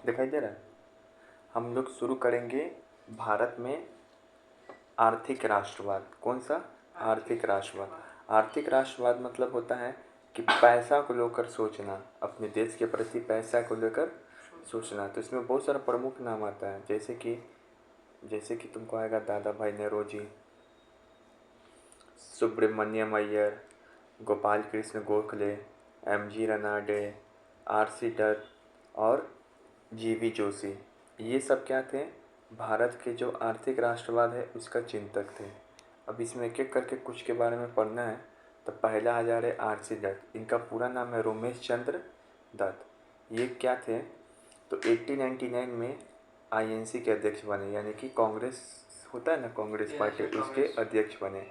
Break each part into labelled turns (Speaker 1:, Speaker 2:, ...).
Speaker 1: दिखाई दे रहा है। हम लोग शुरू करेंगे भारत में आर्थिक राष्ट्रवाद। कौन सा? आर्थिक राष्ट्रवाद। आर्थिक राष्ट्रवाद मतलब होता है कि पैसा को लेकर सोचना, अपने देश के प्रति पैसा को लेकर सोचना। तो इसमें बहुत सारा प्रमुख नाम आता है, जैसे कि तुमको आएगा दादा भाई नेरोजी, सुब्रमण्यम अय्यर, गोपाल कृष्ण गोखले, एम.जी. रनाडे, आर.सी. दत्त और जी.वी. जोशी। ये सब क्या थे? भारत के जो आर्थिक राष्ट्रवाद है उसका चिंतक थे। अब इसमें एक एक करके कुछ के बारे में पढ़ना है। तो पहला आ जा रहे आर.सी. दत्त। इनका पूरा नाम है रोमेश चंद्र दत्त। ये क्या थे? तो 1899 में आईएनसी के अध्यक्ष बने, यानी कि कांग्रेस होता है ना, कांग्रेस पार्टी, उसके अध्यक्ष बने।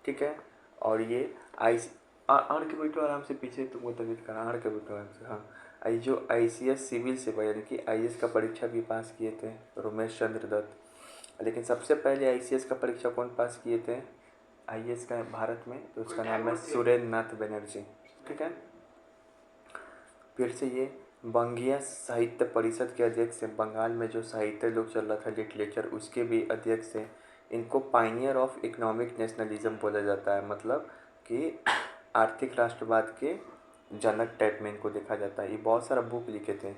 Speaker 1: ठीक है। और ये आई आड़ के बैठो आराम से, पीछे तुमको तबीयत खराब, आड़ के बैठो आराम से। हाँ, जो ICS सिविल सेवा यानी कि IAS का परीक्षा भी पास किए थे रोमेश चंद्र दत्त। लेकिन सबसे पहले ICS का परीक्षा कौन पास किए थे IAS का भारत में? तो उसका नाम है सुरेंद्र नाथ बनर्जी। ठीक है। फिर से ये बंगीय साहित्य परिषद के अध्यक्ष हैं। बंगाल में जो साहित्य लोग चल रहा था, लिटरेचर, उसके भी अध्यक्ष हैं। इनको पाइनियर ऑफ इकोनॉमिक नेशनलिज्म बोला जाता है, मतलब कि आर्थिक राष्ट्रवाद के जनक टाइप में इनको देखा जाता है। ये बहुत सारा बुक लिखे थे,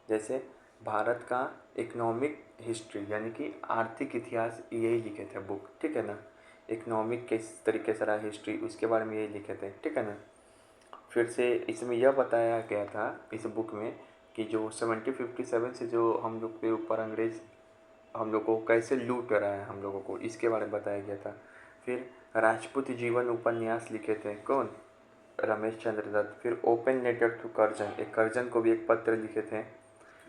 Speaker 1: जैसे भारत का इकोनॉमिक हिस्ट्री यानी कि आर्थिक इतिहास, यही लिखे थे बुक। ठीक है ना। इकोनॉमिक किस तरीके से रहा हिस्ट्री, उसके बारे में यही लिखे थे। ठीक है ना। फिर से इसमें यह बताया गया था इस बुक में कि जो 1757 से जो हम लोग के ऊपर अंग्रेज़ हम लोग को कैसे लूट रहा है, हम लोगों को, इसके बारे में बताया गया था। फिर राजपूत जीवन उपन्यास लिखे थे कौन? रमेश चंद्र दत्त। फिर ओपन लेटर टू कर्जन, एक कर्जन को भी एक पत्र लिखे थे,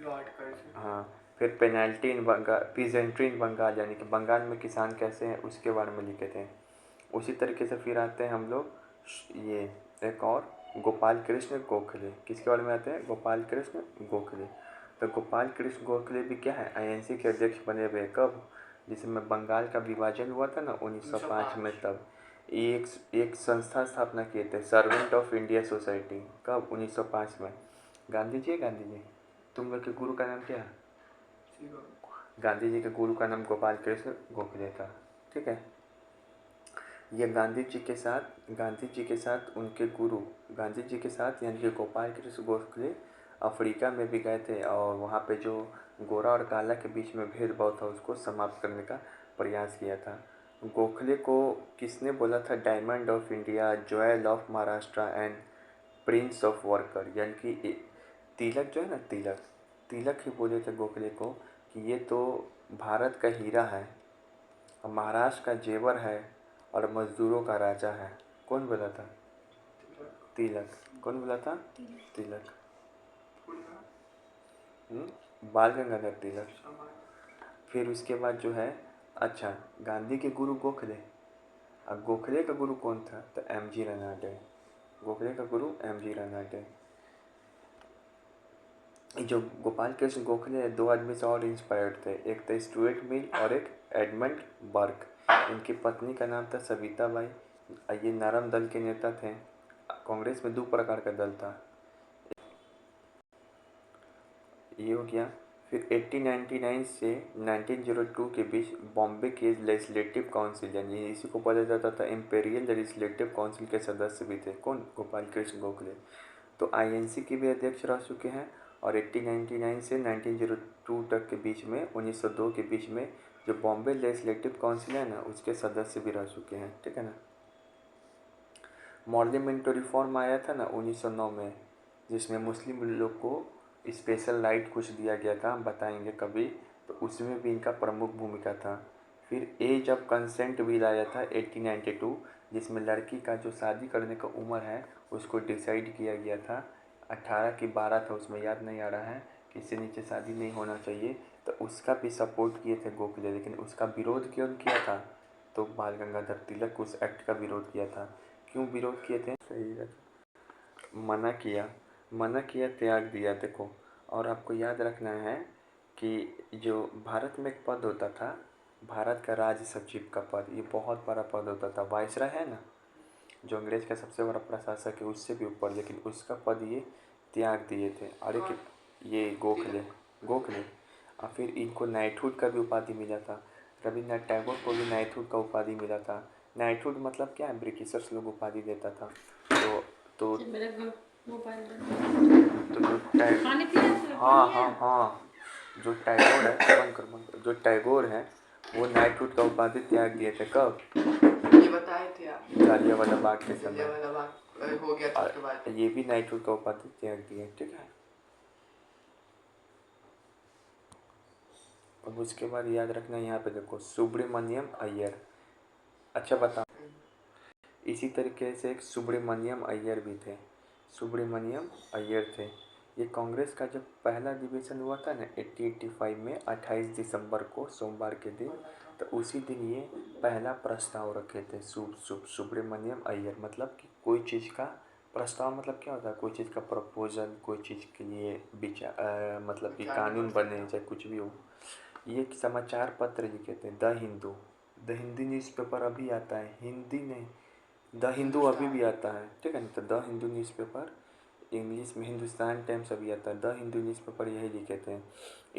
Speaker 2: लॉर्ड कर्जन।
Speaker 1: हाँ। फिर पेनल्टी इन बंगाल, पीजेंट्री इन बंगाल, यानी कि बंगाल में किसान कैसे हैं उसके बारे में लिखे थे। उसी तरीके से फिर आते हैं हम लोग ये एक और गोपाल कृष्ण गोखले। किसके बारे में आते हैं? गोपाल कृष्ण गोखले। तो गोपाल कृष्ण गोखले भी क्या है? INC के अध्यक्ष बने हुए। कब? जिसमें बंगाल का विभाजन हुआ था ना 1905 में, तब एक संस्था स्थापना किए थे, सर्वेंट ऑफ इंडिया सोसाइटी। कब? 1905 में। गांधी जी तुम लोग के गुरु का नाम क्या है? गांधी जी के गुरु का नाम गोपाल कृष्ण गोखले था। ठीक है। ये गांधी जी के साथ उनके गुरु, गांधी जी के साथ यानी कि गोपाल कृष्ण गोखले अफ्रीका में भी गए थे और वहाँ पे जो गोरा और काला के बीच में भेदभाव था उसको समाप्त करने का प्रयास किया था। गोखले को किसने बोला था diamond of India, jewel of Maharashtra and Prince of worker, यानी कि तिलक जो है ना, तिलक ही बोले थे गोखले को कि ये तो भारत का हीरा है, महाराष्ट्र का जेवर है और मजदूरों का राजा है। कौन बोला था? तिलक। कौन बोला था? तिलक। बाल गंगाधर तिलक। फिर उसके बाद जो है, अच्छा, गांधी के गुरु गोखले। अब गोखले का गुरु कौन था? तो M.G. रनाडे। गोखले का गुरु M.G. रनाडे। जो गोपाल कृष्ण गोखले है, दो आदमी से और इंस्पायर्ड थे, एक था स्टुअर्ट मिल और एक एडमंड बर्क। इनकी पत्नी का नाम था सविता बाई। ये नरम दल के नेता थे। कांग्रेस में दो प्रकार का दल था, ये हो गया। फिर 1899 से 1902 के बीच बॉम्बे के लेजिस्लेटिव काउंसिल, यानी इसी को बोला जाता था इम्पेरियल लेजिस्लेटिव काउंसिल के सदस्य भी थे। कौन? गोपाल कृष्ण गोखले। तो INC के भी अध्यक्ष रह चुके हैं और 1899 से 1902 तक के बीच में, 1902 के बीच में जो बॉम्बे लेजिस्लेटिव काउंसिल है ना, उसके सदस्य भी रह चुके हैं। ठीक है ना। मॉर्लिमेंटो रिफॉर्म आया था ना 1909 में, जिसमें मुस्लिम लोग को स्पेशल राइट कुछ दिया गया था, हम बताएंगे कभी। तो उसमें भी इनका प्रमुख भूमिका था। फिर एज ऑफ कंसेंट बिल आया था 1892, जिसमें लड़की का जो शादी करने का उम्र है उसको डिसाइड किया गया था। 18 की 12 था उसमें, याद नहीं आ रहा है, कि इससे नीचे शादी नहीं होना चाहिए। तो उसका भी सपोर्ट किए थे गोखले, लेकिन उसका विरोध क्यों किया था? तो बाल गंगाधर तिलक उस एक्ट का विरोध किया था। क्यों विरोध किए थे? सही है, मना किया, त्याग दिया। देखो, और आपको याद रखना है कि जो भारत में एक पद होता था, भारत का राज्य सचिव का पद, ये बहुत बड़ा पद होता था। वायसराय है ना, जो अंग्रेज का सबसे बड़ा प्रशासक है, उससे भी ऊपर, लेकिन उसका पद ये त्याग दिए थे। और एक ये गोखले, गोखले। और फिर इनको नाइटहुड का भी उपाधि मिला था। रविन्द्रनाथ टैगोर को भी नाइटहुड का उपाधि मिला था। नाइटहुड मतलब क्या है, ब्रिटिशर्स लोग उपाधि देता था। तो जो हाँ हाँ हाँ, जो टैगोर है, जो टैगोर है वो नाइटहुड का उपाधि त्याग दिए थे। कब?
Speaker 2: ये बताए थे आप,
Speaker 1: जालियांवाला बाग के समय
Speaker 2: जलियांवाला बाग हो गया था उसके बाद।
Speaker 1: ये भी नाइटहुड का उपाधि त्याग दिए। ठीक है। अब उसके बाद याद रखना, यहाँ पे देखो सुब्रमण्यम अय्यर। अच्छा बता, इसी तरीके से एक सुब्रमण्यम अय्यर भी थे। सुब्रमण्यम अय्यर थे। ये कांग्रेस का जब पहला अधिवेशन हुआ था ना 1885 में 28 दिसंबर को, सोमवार के दिन, तो उसी दिन ये पहला प्रस्ताव रखे थे। सुब्रमण्यम अय्यर मतलब कि कोई चीज़ का प्रस्ताव मतलब क्या होता है, कोई चीज़ का प्रपोजल, कोई चीज़ के लिए विचार, मतलब कि कानून बने चाहे कुछ भी हो। ये एक समाचार पत्र लिखे थे, the Hindu. The Hindu newspaper अभी आता है, हिंदी नहीं, द हिंदू अभी भी आता है। ठीक है ना। तो द हिंदू न्यूज़पेपर, इंग्लिश में हिंदुस्तान टाइम्स अभी आता है। द हिंदू न्यूज़पेपर यही लिखे थे।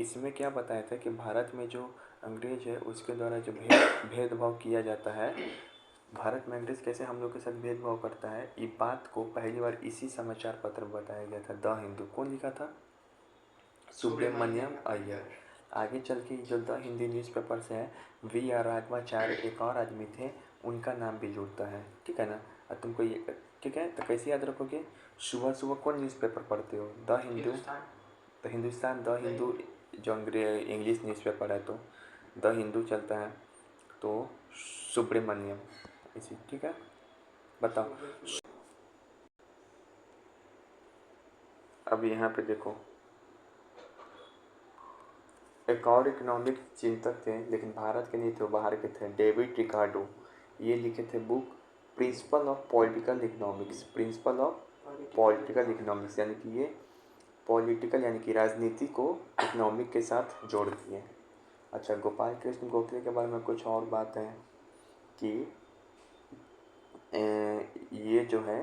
Speaker 1: इसमें क्या बताया था कि भारत में जो अंग्रेज है उसके द्वारा जो भेदभाव किया जाता है, भारत में अंग्रेज कैसे हम लोग के साथ भेदभाव करता है, ये बात को पहली बार इसी समाचार पत्र में बताया गया था, द हिंदू। कौन लिखा था? सुब्रमण्यम अय्यर। आगे चल के जो द हिंदी न्यूज़पेपर से है, वी आर राघवाचार्य एक और आदमी थे, उनका नाम भी जुड़ता है। ठीक है ना। और तुमको ये ठीक है, तो कैसे याद रखोगे? सुबह सुबह कौन न्यूज़पेपर पढ़ते हो? द हिंदू। तो हिंदुस्तान, द हिंदू जो इंग्लिश न्यूज़पेपर है, तो द हिंदू चलता है, तो सुब्रमण्यम इसी। ठीक है, बताओ। अब यहाँ पे देखो, एक और इकोनॉमिक चिंतक थे, लेकिन भारत के नहीं थे, वो बाहर के थे, डेविड रिकार्डो। ये लिखे थे book principle of political economics. Principle of political economics यानी कि ये पॉलिटिकल यानी कि राजनीति को इकोनॉमिक के साथ जोड़ दिए। अच्छा, गोपाल कृष्ण गोखले के बारे में कुछ और बात है कि ये जो है,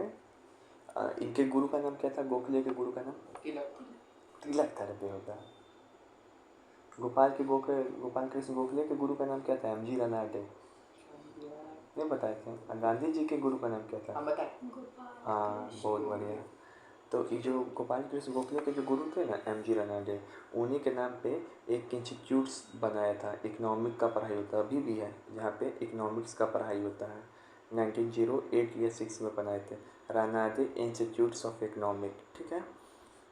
Speaker 1: इनके गुरु का नाम क्या था? गोखले के गुरु का नाम तिलक था। होता गोपाल कृष्ण गोखले के गुरु का नाम क्या था? एमजी रनाडे। नहीं बताए थे। गांधी जी के गुरु का नाम क्या था? हाँ, बहुत बढ़िया। तो ये जो गोपाल कृष्ण गोखले के जो गुरु थे ना, एमजी रनाडे, उन्हीं के नाम पे एक इंस्टीट्यूट्स बनाया था, इकोनॉमिक का पढ़ाई होता है, अभी भी है, जहाँ पे इकोनॉमिक्स का पढ़ाई होता है। 1908 या 6 में बनाए थे, रनाडे इंस्टीट्यूट्स ऑफ इकोनॉमिक। ठीक है,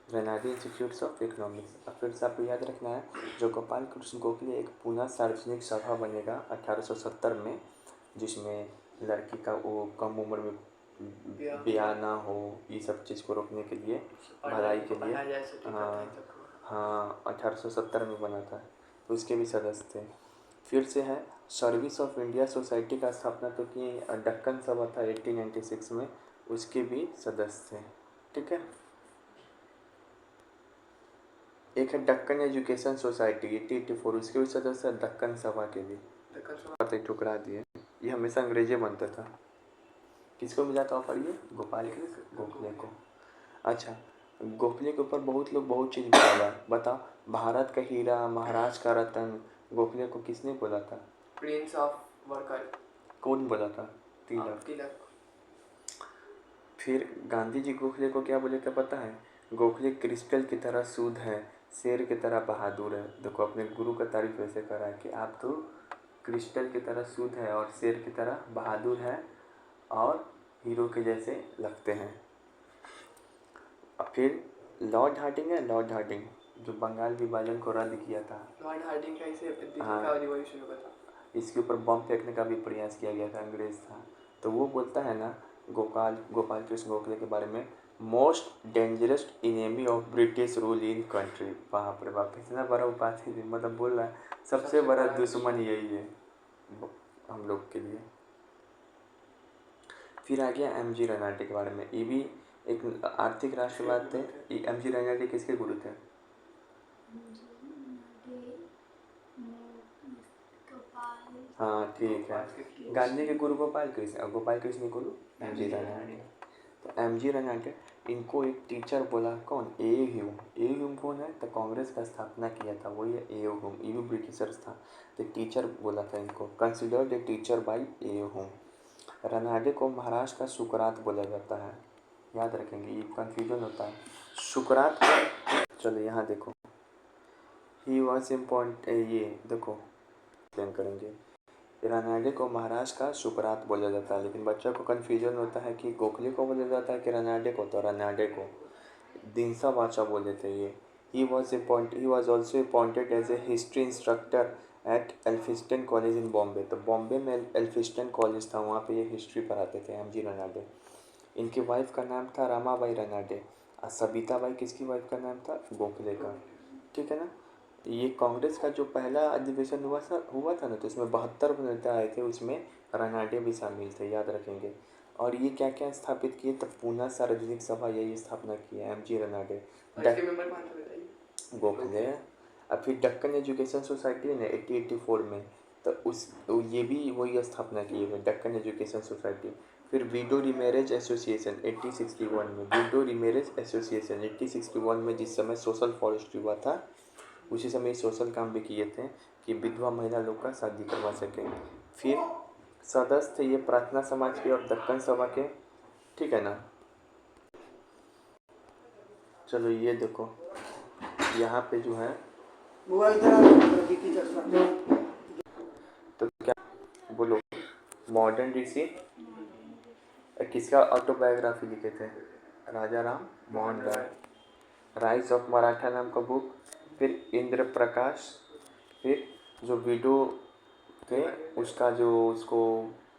Speaker 1: रनाडे इंस्टीट्यूट्स ऑफ इकोनॉमिक्स। अब फिर से आपको याद रखना है, जो गोपाल कृष्ण गोखले एक पुनः सार्वजनिक सभा बनेगा 1870 में, जिसमें लड़की का वो कम उम्र में ब्याह ना हो, ये सब चीज़ को रोकने के लिए, भलाई के लिए। हाँ हाँ, 1870 में बना था, तो उसके भी सदस्य थे। फिर से है, सर्विस ऑफ इंडिया सोसाइटी का स्थापना तो की दक्कन सभा था 1896 में, उसके भी सदस्य थे। ठीक है। एक है दक्कन एजुकेशन सोसाइटी 1884, उसके भी सदस्य है, दक्कन सभा के भी। ठुकरा दिए, ये हमेशा अंग्रेजी बनता था। किसको मिला था ऑफर? ये गोपाल कृष्ण गोखले को। अच्छा, गोखले के ऊपर बहुत लोग बहुत चीज़ बोला। बताओ, भारत का हीरा, महाराज का रतन, गोखले को किसने बोला था?
Speaker 2: Prince of worker.
Speaker 1: कौन बोला था? तिलक। फिर गांधी जी गोखले को क्या बोले थे पता है? गोखले क्रिस्टल की तरह शुद्ध है, शेर की तरह बहादुर है। देखो, अपने गुरु का तारीफ वैसे करा है कि आप तो क्रिस्टल की तरह शुद्ध है और शेर की तरह बहादुर है और हीरो के जैसे लगते हैं। और फिर लॉर्ड हार्डिंग है, लॉर्ड हार्डिंग जो बंगाल विभाजन को रद्द किया था।
Speaker 2: लॉर्ड हार्डिंग का इसे
Speaker 1: हाँ,
Speaker 2: का रिवॉल्यूशन हुआ था,
Speaker 1: इसके ऊपर बम फेंकने का भी प्रयास किया गया था, अंग्रेज था। तो वो बोलता है ना गोपाल कृष्ण गोखले के बारे में, most dangerous enemy of British rule in country. बाप रे बाप, इतना बड़ा उपाधि, मतलब बोल रहा है सबसे बड़ा दुश्मन यही है हम लोग के लिए। फिर आ गया एम जी रनाटे के बारे में, ये भी एक आर्थिक राष्ट्रवाद थे। एम जी रनाटे किसके गुरु थे? हाँ ठीक है, गांधी के गुरु गोपाल कृष्ण और गोपाल कृष्ण के गुरु एम जी रनाटे। तो एम जी रनाटे इनको एक टीचर बोला कौन, ए ह्यूम। ए ह्यूम कौन है, तो कांग्रेस का स्थापना किया था वही है ए ह्यूम। ये भी ब्रिटिशर्स था, तो टीचर बोला था इनको, considered a teacher by A Hume. Ranade को महाराष्ट्र का सुकरात बोला जाता है, याद रखेंगे, ये कन्फ्यूजन होता है सुकरात को। चलो यहाँ देखो, ही वॉज इम्पॉर्ट, ये देखो एक्सप्लेन करेंगे। रनाडे को महाराष्ट्र का सुकरात बोला जाता है, लेकिन बच्चों को कन्फ्यूजन होता है कि गोखले को बोला जाता है कि रनाडे को, तो रनाडे को दिनसा वाचा बोले थे ये। He was also appointed as a history instructor at Elphinstone college in Bombay. तो बॉम्बे में एल्फिस्टन कॉलेज था, वहाँ पे ये हिस्ट्री पढ़ाते थे एम जी रनाडे। इनकी वाइफ का नाम था रमाबाई रनाडे, और सबिताबाई किसकी वाइफ का नाम था, गोखले का। ठीक है ना। ये कांग्रेस का जो पहला अधिवेशन हुआ था ना, तो उसमें 72 नेता आए थे, उसमें रनाडे भी शामिल थे, याद रखेंगे। और ये क्या क्या स्थापित किए, तो पूना सार्वजनिक सभा यही स्थापना की है एम जी रनाडे।
Speaker 2: इसके मेंबर कौन थे बताइए।
Speaker 1: गोखले। और फिर डक्कन एजुकेशन सोसाइटी ने 1884 में, तो ये भी वही स्थापना की है, डक्कन एजुकेशन सोसाइटी। फिर विडो रिमेरेज एसोसिएशन 1861 में, विडो रिमेरेज एसोसिएशन 1861 में, जिस समय सोशल फॉरेस्ट्री हुआ था उसी समय सोशल काम भी किए थे कि विधवा महिला लोग का शादी करवा सकें। फिर सदस्य थे ये प्रार्थना समाज के और दक्कन सभा के। ठीक है ना। चलो ये देखो, यहाँ पे जो है तो क्या बोलो, मॉडर्न ऋषि किसका ऑटोबायोग्राफी लिखे थे, राजा राम मोहन राय। राइज ऑफ मराठा नाम का बुक। फिर इंद्र प्रकाश। फिर जो विडो थे उसका जो उसको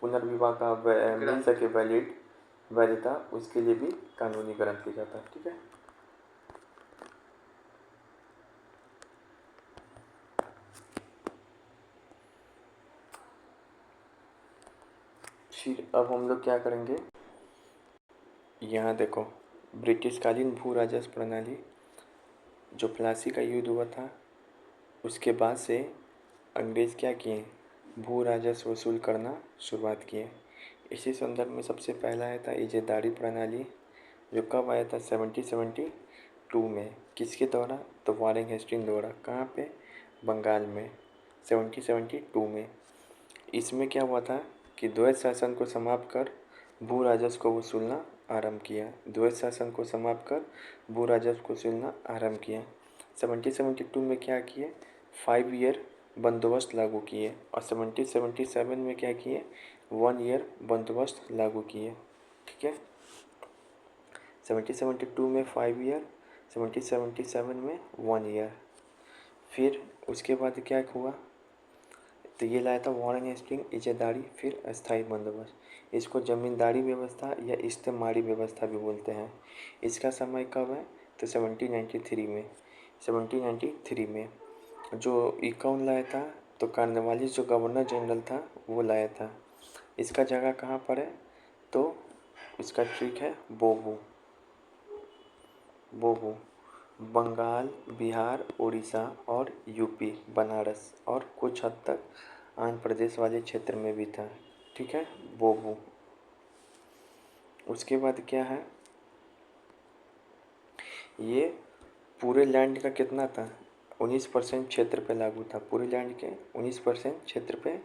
Speaker 1: पुनर्विवाह का मिल सके वैलिडता, उसके लिए भी कानूनी ग्रंथ लिखा था। ठीक है। फिर अब हम लोग क्या करेंगे, यहाँ देखो, ब्रिटिशकालीन भू राजस्व प्रणाली, जो प्लासी का युद्ध हुआ था उसके बाद से अंग्रेज़ क्या किए, भू राजस्व वसूल करना शुरुआत किए। इसी संदर्भ में सबसे पहला आया था इजेदारी प्रणाली, जो कब आया था, 1772 में। किसके द्वारा, तो वारेन हेस्टिंग द्वारा। कहाँ पे, बंगाल में, 1772 में। इसमें क्या हुआ था कि द्वैत शासन को समाप्त कर भू राजस्व को वसूलना आरंभ किया। द्वैत शासन को समाप्त कर भू राजस्व को वसूलना आरंभ किया। 1772 में क्या किए, 5 ईयर बंदोबस्त लागू किए, और 1777 में क्या किए, 1 ईयर बंदोबस्त लागू किए। ठीक है। 1772 में 5 ईयर, 1777 में 1 ईयर। फिर उसके बाद क्या हुआ, तो ये लाया था वारेन हेस्टिंग इजादारी, फिर अस्थाई बंदोबस्त। इसको ज़मींदारी व्यवस्था या इस्तेमारी व्यवस्था भी बोलते हैं। इसका समय कब है, तो 1793 में। 1793 में जो ये कौन लाया था, तो कॉर्नवालिस जो गवर्नर जनरल था वो लाया था। इसका जगह कहाँ पर है, तो इसका ट्रिक है बोबू। बोबू बंगाल, बिहार, उड़ीसा और यूपी, बनारस और कुछ हद तक आंध्र प्रदेश वाले क्षेत्र में भी था। ठीक है, बोबू। उसके बाद क्या है, ये पूरे लैंड का कितना था, 19% क्षेत्र पे लागू था। पूरे लैंड के 19% क्षेत्र पे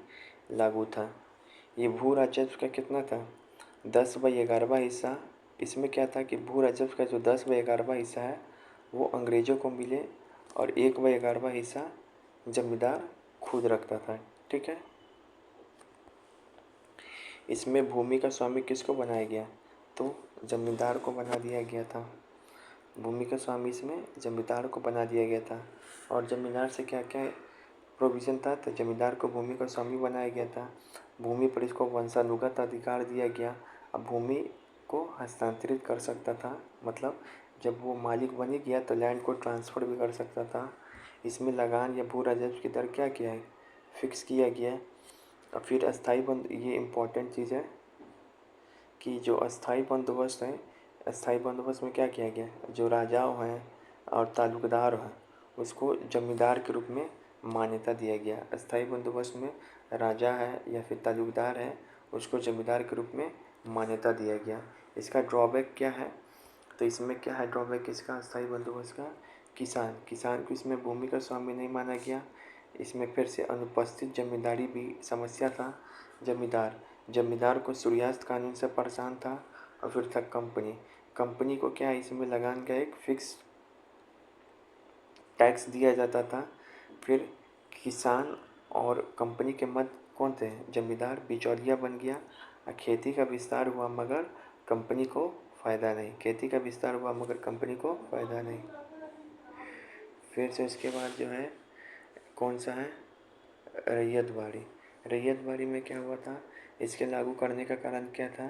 Speaker 1: लागू था। ये भू राजस्व का कितना था, 10/11 हिस्सा। इसमें क्या था कि भू राजस्व का जो 10/11 हिस्सा है वो अंग्रेज़ों को मिले, और 1/11 हिस्सा जमींदार खुद रखता था। ठीक है। इसमें भूमि का स्वामी किसको बनाया गया, तो जमींदार को बना दिया गया था। भूमि का स्वामी इसमें जमींदार को बना दिया गया था। और जमींदार से क्या क्या प्रोविज़न था, तो जमींदार को भूमि का स्वामी बनाया गया था। भूमि पर इसको वंशानुगत अधिकार दिया गया। अब भूमि को हस्तांतरित कर सकता था, मतलब जब वो मालिक बन गया तो लैंड को ट्रांसफ़र भी कर सकता था। इसमें लगान या भू राजस्व की दर क्या किया है, फिक्स किया गया है। और फिर अस्थाई बंद, ये इम्पोर्टेंट चीज़ है कि जो अस्थाई बंदोबस्त है, अस्थाई बंदोबस्त में क्या किया गया, जो राजाओं हैं और तालुकदार हैं उसको जमींदार के रूप में मान्यता दिया गया। अस्थाई बंदोबस्त में राजा है या फिर तालुकदार है, उसको जमींदार के रूप में मान्यता दिया गया। इसका ड्रॉबैक क्या है, तो इसमें क्या है ड्रॉबैक इसका अस्थायी बंदोबस्त का? किसान को इसमें भूमि का स्वामी नहीं माना गया। इसमें फिर से अनुपस्थित जमींदारी भी समस्या था। जमींदार को सूर्यास्त कानून से परेशान था। और फिर था कंपनी को क्या है, इसमें लगान का एक फिक्स टैक्स दिया जाता था। फिर किसान और कंपनी के मध्य कौन थे? जमींदार बिचौलिया बन गया। खेती का विस्तार हुआ मगर कंपनी को फ़ायदा नहीं। फिर से उसके बाद जो है कौन सा है, रैयतवाड़ी में क्या हुआ था? इसके लागू करने का कारण क्या था?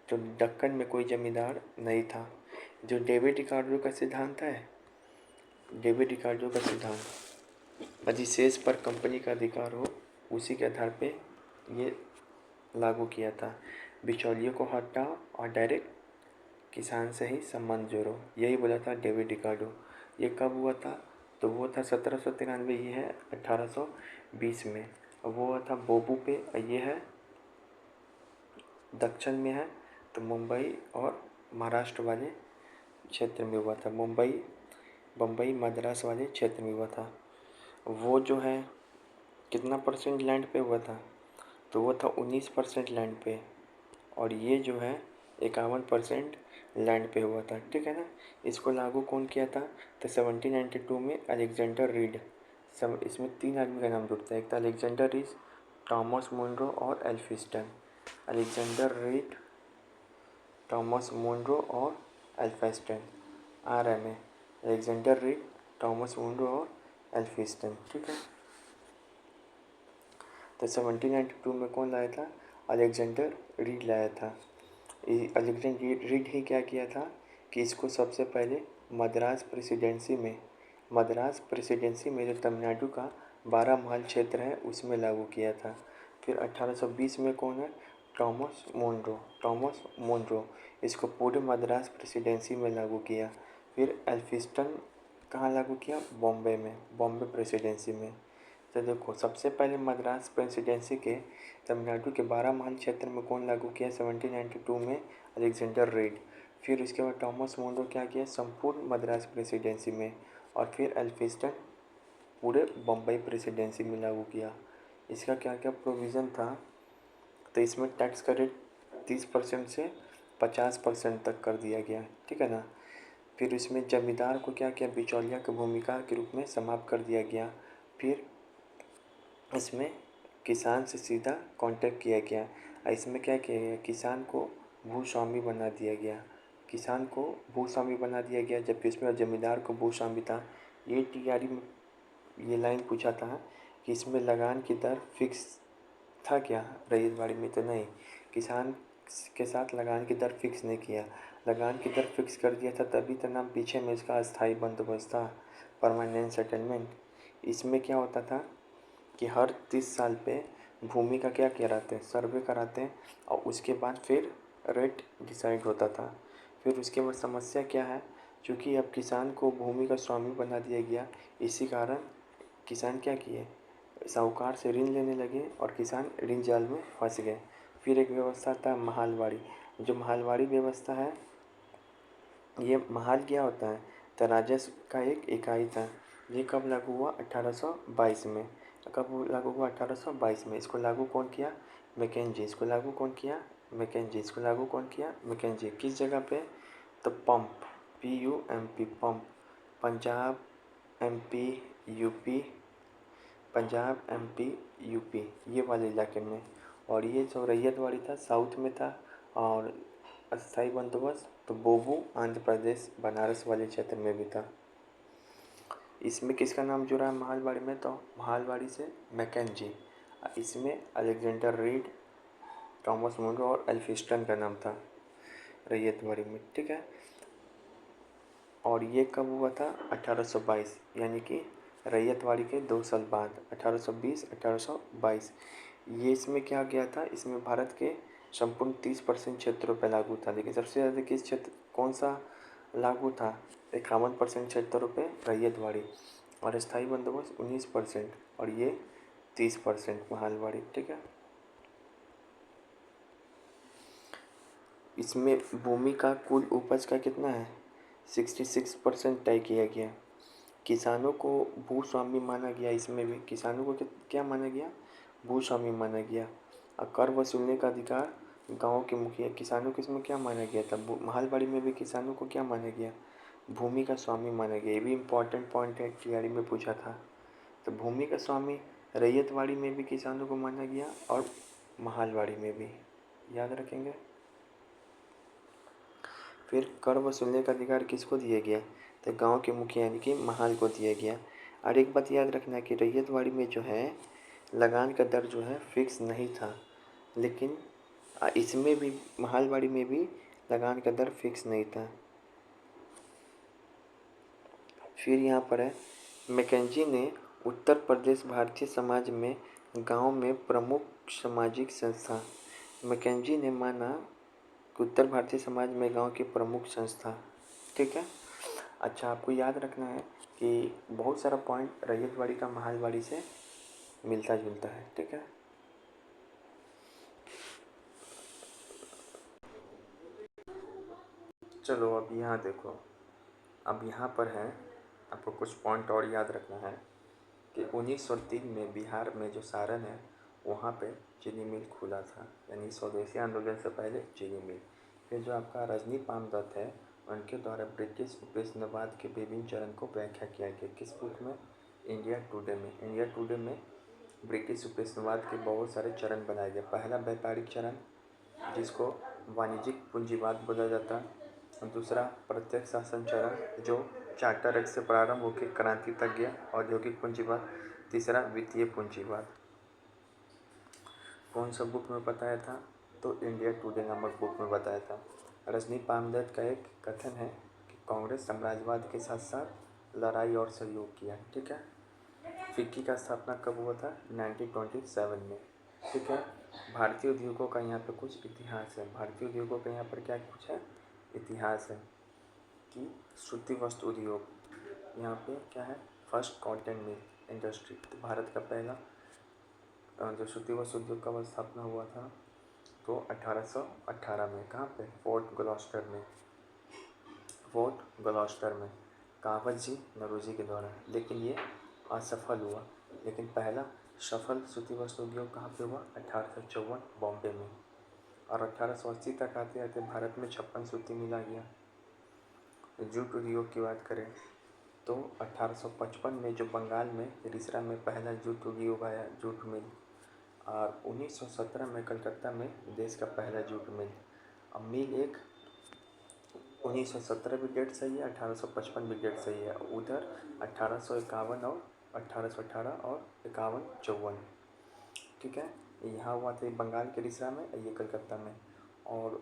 Speaker 1: तो दक्कन में कोई जमींदार नहीं था। जो डेविड रिकार्डो का सिद्धांत अधिशेष पर कंपनी का अधिकार हो, उसी के आधार पे ये लागू किया था। बिचौलियों को हटाओ और डायरेक्ट किसान से ही संबंध जोड़ो, यही बोला था डेविड रिकार्डो। ये कब हुआ था? तो वो था 1793, ये है 1820 में। वो हुआ था बोबू पे, ये है दक्षिण में है, तो मुंबई और महाराष्ट्र वाले क्षेत्र में हुआ था। बम्बई मद्रास वाले क्षेत्र में हुआ था। वो जो है कितना परसेंट लैंड पे हुआ था? तो वो था 19% लैंड पे, और ये जो है 51% लैंड पे हुआ था। ठीक है ना। इसको लागू कौन किया था? तो 1792 में अलेक्जेंडर रीड। सब इसमें 3 आदमी का नाम जुड़ता है, एक था अलेक्जेंडर रीड, टॉमस मुनरो और Elphinstone. Alexander Read, Thomas Munro और Elphinstone, RMA। Alexander Read, Thomas Munro और एल्फिंस्टन। ठीक है। तो 1792 में कौन लाया था? अलेक्जेंडर रीड लाया था। अलेक्जेंडर रीड ही क्या किया था कि इसको सबसे पहले मद्रास प्रेसिडेंसी में जो तमिलनाडु का 12 महल क्षेत्र है उसमें लागू किया था। फिर 1820 में कौन है? टॉमस मोनरो इसको पूरे मद्रास प्रेसिडेंसी में लागू किया। फिर एल्फिंस्टन कहाँ लागू किया? बॉम्बे प्रेसिडेंसी में। तो देखो, सबसे पहले मद्रास प्रेसिडेंसी के तमिलनाडु के 12 महल क्षेत्र में कौन लागू किया? 1792 में अलेक्जेंडर रीड। फिर उसके बाद टॉमस मुनरो क्या किया? संपूर्ण मद्रास प्रेसिडेंसी में। और फिर एल्फिंस्टन पूरे बम्बई प्रेसिडेंसी में लागू किया। इसका क्या क्या प्रोविज़न था? तो इसमें टैक्स का रेट 30% से 50% तक कर दिया गया। ठीक है ना। फिर इसमें जमींदार को क्या किया? बिचौलिया की भूमिका के रूप में समाप्त कर दिया गया। फिर इसमें किसान से सीधा कांटेक्ट किया गया। इसमें क्या किया गया? किसान को भूस्वामी बना दिया गया, जबकि उसमें जमींदार को भूस्वामी था। ये TRE में ये लाइन पूछा था कि इसमें लगान की दर फिक्स था क्या? रईसबाड़ी में तो नहीं, किसान के साथ लगान की दर फिक्स नहीं किया। लगान की दर फिक्स कर दिया था तभी तो नाम पीछे में इसका अस्थायी बंदोबस्त था, परमानेंट सेटलमेंट। इसमें क्या होता था कि हर 30 साल पे भूमि का क्या कराते हैं? सर्वे कराते हैं, और उसके बाद फिर रेट डिसाइड होता था। फिर उसके बाद समस्या क्या है? क्योंकि अब किसान को भूमि का स्वामी बना दिया गया, इसी कारण किसान क्या किए? साहूकार से ऋण लेने लगे और किसान ऋण जाल में फंस गए। फिर एक व्यवस्था था महालवाड़ी। जो महालवाड़ी व्यवस्था है, ये महाल क्या होता है? तो राजस्व का एक इकाई था। ये कब लागू हुआ? 1822 में। कब लागू हुआ? 1822 में। इसको लागू कौन किया? मैकेंजी। किस जगह पे? तो PUMP, pump. Punjab MP UP ये वाले इलाके में। और ये जो रैयतवाड़ी था साउथ में था, और अस्थाई बंदोबस्त तो बोबू आंध्र प्रदेश बनारस वाले क्षेत्र में भी था। इसमें किसका नाम जुड़ा है महालवाड़ी में? तो महालवाड़ी से मैकेंजी। इसमें अलेक्जेंडर रीड, टॉमस मुनरो और एल्फिंस्टन का नाम था रैयतवाड़ी में। ठीक है। और ये कब हुआ था? 1822, यानी कि रैयतवाड़ी के 2 साल बाद, 1820-1822। ये इसमें क्या गया था? इसमें भारत के संपूर्ण 30% क्षेत्रों पर लागू था, लेकिन सबसे ज़्यादा किस क्षेत्र, कौन सा लागू था? 51% क्षेत्रों पे रैयतवाड़ी, और स्थायी बंदोबस्त 19%, और ये 30% महालवाड़ी। ठीक है। इसमें भूमि का कुल उपज का कितना है 66% तय किया गया। किसानों को भूस्वामी माना गया, इसमें भी किसानों को क्या माना गया, भूस्वामी माना गया। और कर वसूलने का अधिकार गांव के मुखिया। किसानों को इसमें क्या माना गया था, महलबाड़ी में भी किसानों को क्या माना गया, भूमि का स्वामी माना गया। ये भी इम्पोर्टेंट पॉइंट है, टीआरई में पूछा था। तो भूमि का स्वामी रैयतवाड़ी में भी किसानों को माना गया और महलबाड़ी में भी, याद रखेंगे। फिर कर वसूलने का अधिकार किसको दिया गया, तो गांव के मुखिया यानी कि महाल को दिया गया। और एक बात याद रखना कि रैयतवाड़ी में जो है लगान का दर जो है फिक्स नहीं था, लेकिन इसमें भी महलबाड़ी में भी लगान का दर फिक्स नहीं था। फिर यहाँ पर है मैकेंजी ने उत्तर प्रदेश भारतीय समाज में गांव में प्रमुख सामाजिक संस्था। मैकेंजी ने माना कि उत्तर भारतीय समाज में गांव की प्रमुख संस्था। ठीक है। अच्छा, आपको याद रखना है कि बहुत सारा पॉइंट रैयतवाड़ी का महलबाड़ी से मिलता जुलता है। ठीक है। चलो अब यहाँ देखो, अब यहाँ पर है, आपको कुछ पॉइंट और याद रखना है कि 1903 में बिहार में जो सारण है वहाँ पे चीनी मिल खुला था, यानी स्वदेशी आंदोलन से पहले चीनी मिल। फिर जो आपका रजनी पामदत्त है उनके द्वारा ब्रिटिश उपनिवेशवाद के विभिन्न चरण को व्याख्या किया गया। किस बुक में, इंडिया टुडे में। इंडिया टुडे में ब्रिटिश उपनिवेशवाद के बहुत सारे चरण बनाए गए। पहला व्यापारिक चरण जिसको वाणिज्यिक पूंजीवाद बोला जाता है। दूसरा प्रत्यक्ष शासन चरण जो चार्टर एक्ट से प्रारंभ होकर क्रांति तक गया, औद्योगिक पूंजीवाद। तीसरा वित्तीय पूंजीवाद। कौन सा बुक में बताया था, तो इंडिया टुडे नामक बुक में बताया था। रजनी पामदत्त का एक कथन है कि कांग्रेस साम्राज्यवाद के साथ साथ लड़ाई और सहयोग किया। ठीक है। फिक्की का स्थापना कब हुआ था, 1927 में। ठीक है। भारतीय उद्योगों का यहाँ पे कुछ इतिहास है। भारतीय उद्योगों का यहाँ पर क्या कुछ है, इतिहास है कि सूती वस्त्र उद्योग, यहाँ पे क्या है, फर्स्ट कॉटन मिल इंडस्ट्री। तो भारत का पहला जो सूती वस्त्र उद्योग का स्थापना हुआ था तो 1818 में। कहाँ पे, फोर्ट ग्लॉस्टर में। फोर्ट ग्लॉस्टर में कावत जी नरोजी के द्वारा, लेकिन ये असफल हुआ। लेकिन पहला सफल सूती वस्त्र उद्योग कहाँ पे हुआ, 1854 बॉम्बे में। और 1880 तक आते आते भारत में 56 सूती मिल आ गया। जूट उद्योग की बात करें तो 1855 में जो बंगाल में रिसरा में पहला जूट उद्योग आया, जूट मिल। और 1917 में कलकत्ता में देश का पहला जूट मिल। अब मिल एक 1917 भी डेट सही है, 1855 भी डेट सही है। उधर 1851 और 1818 और 51 54। ठीक है। यहाँ हुआ था बंगाल के रिसरा में, ये कलकत्ता में। और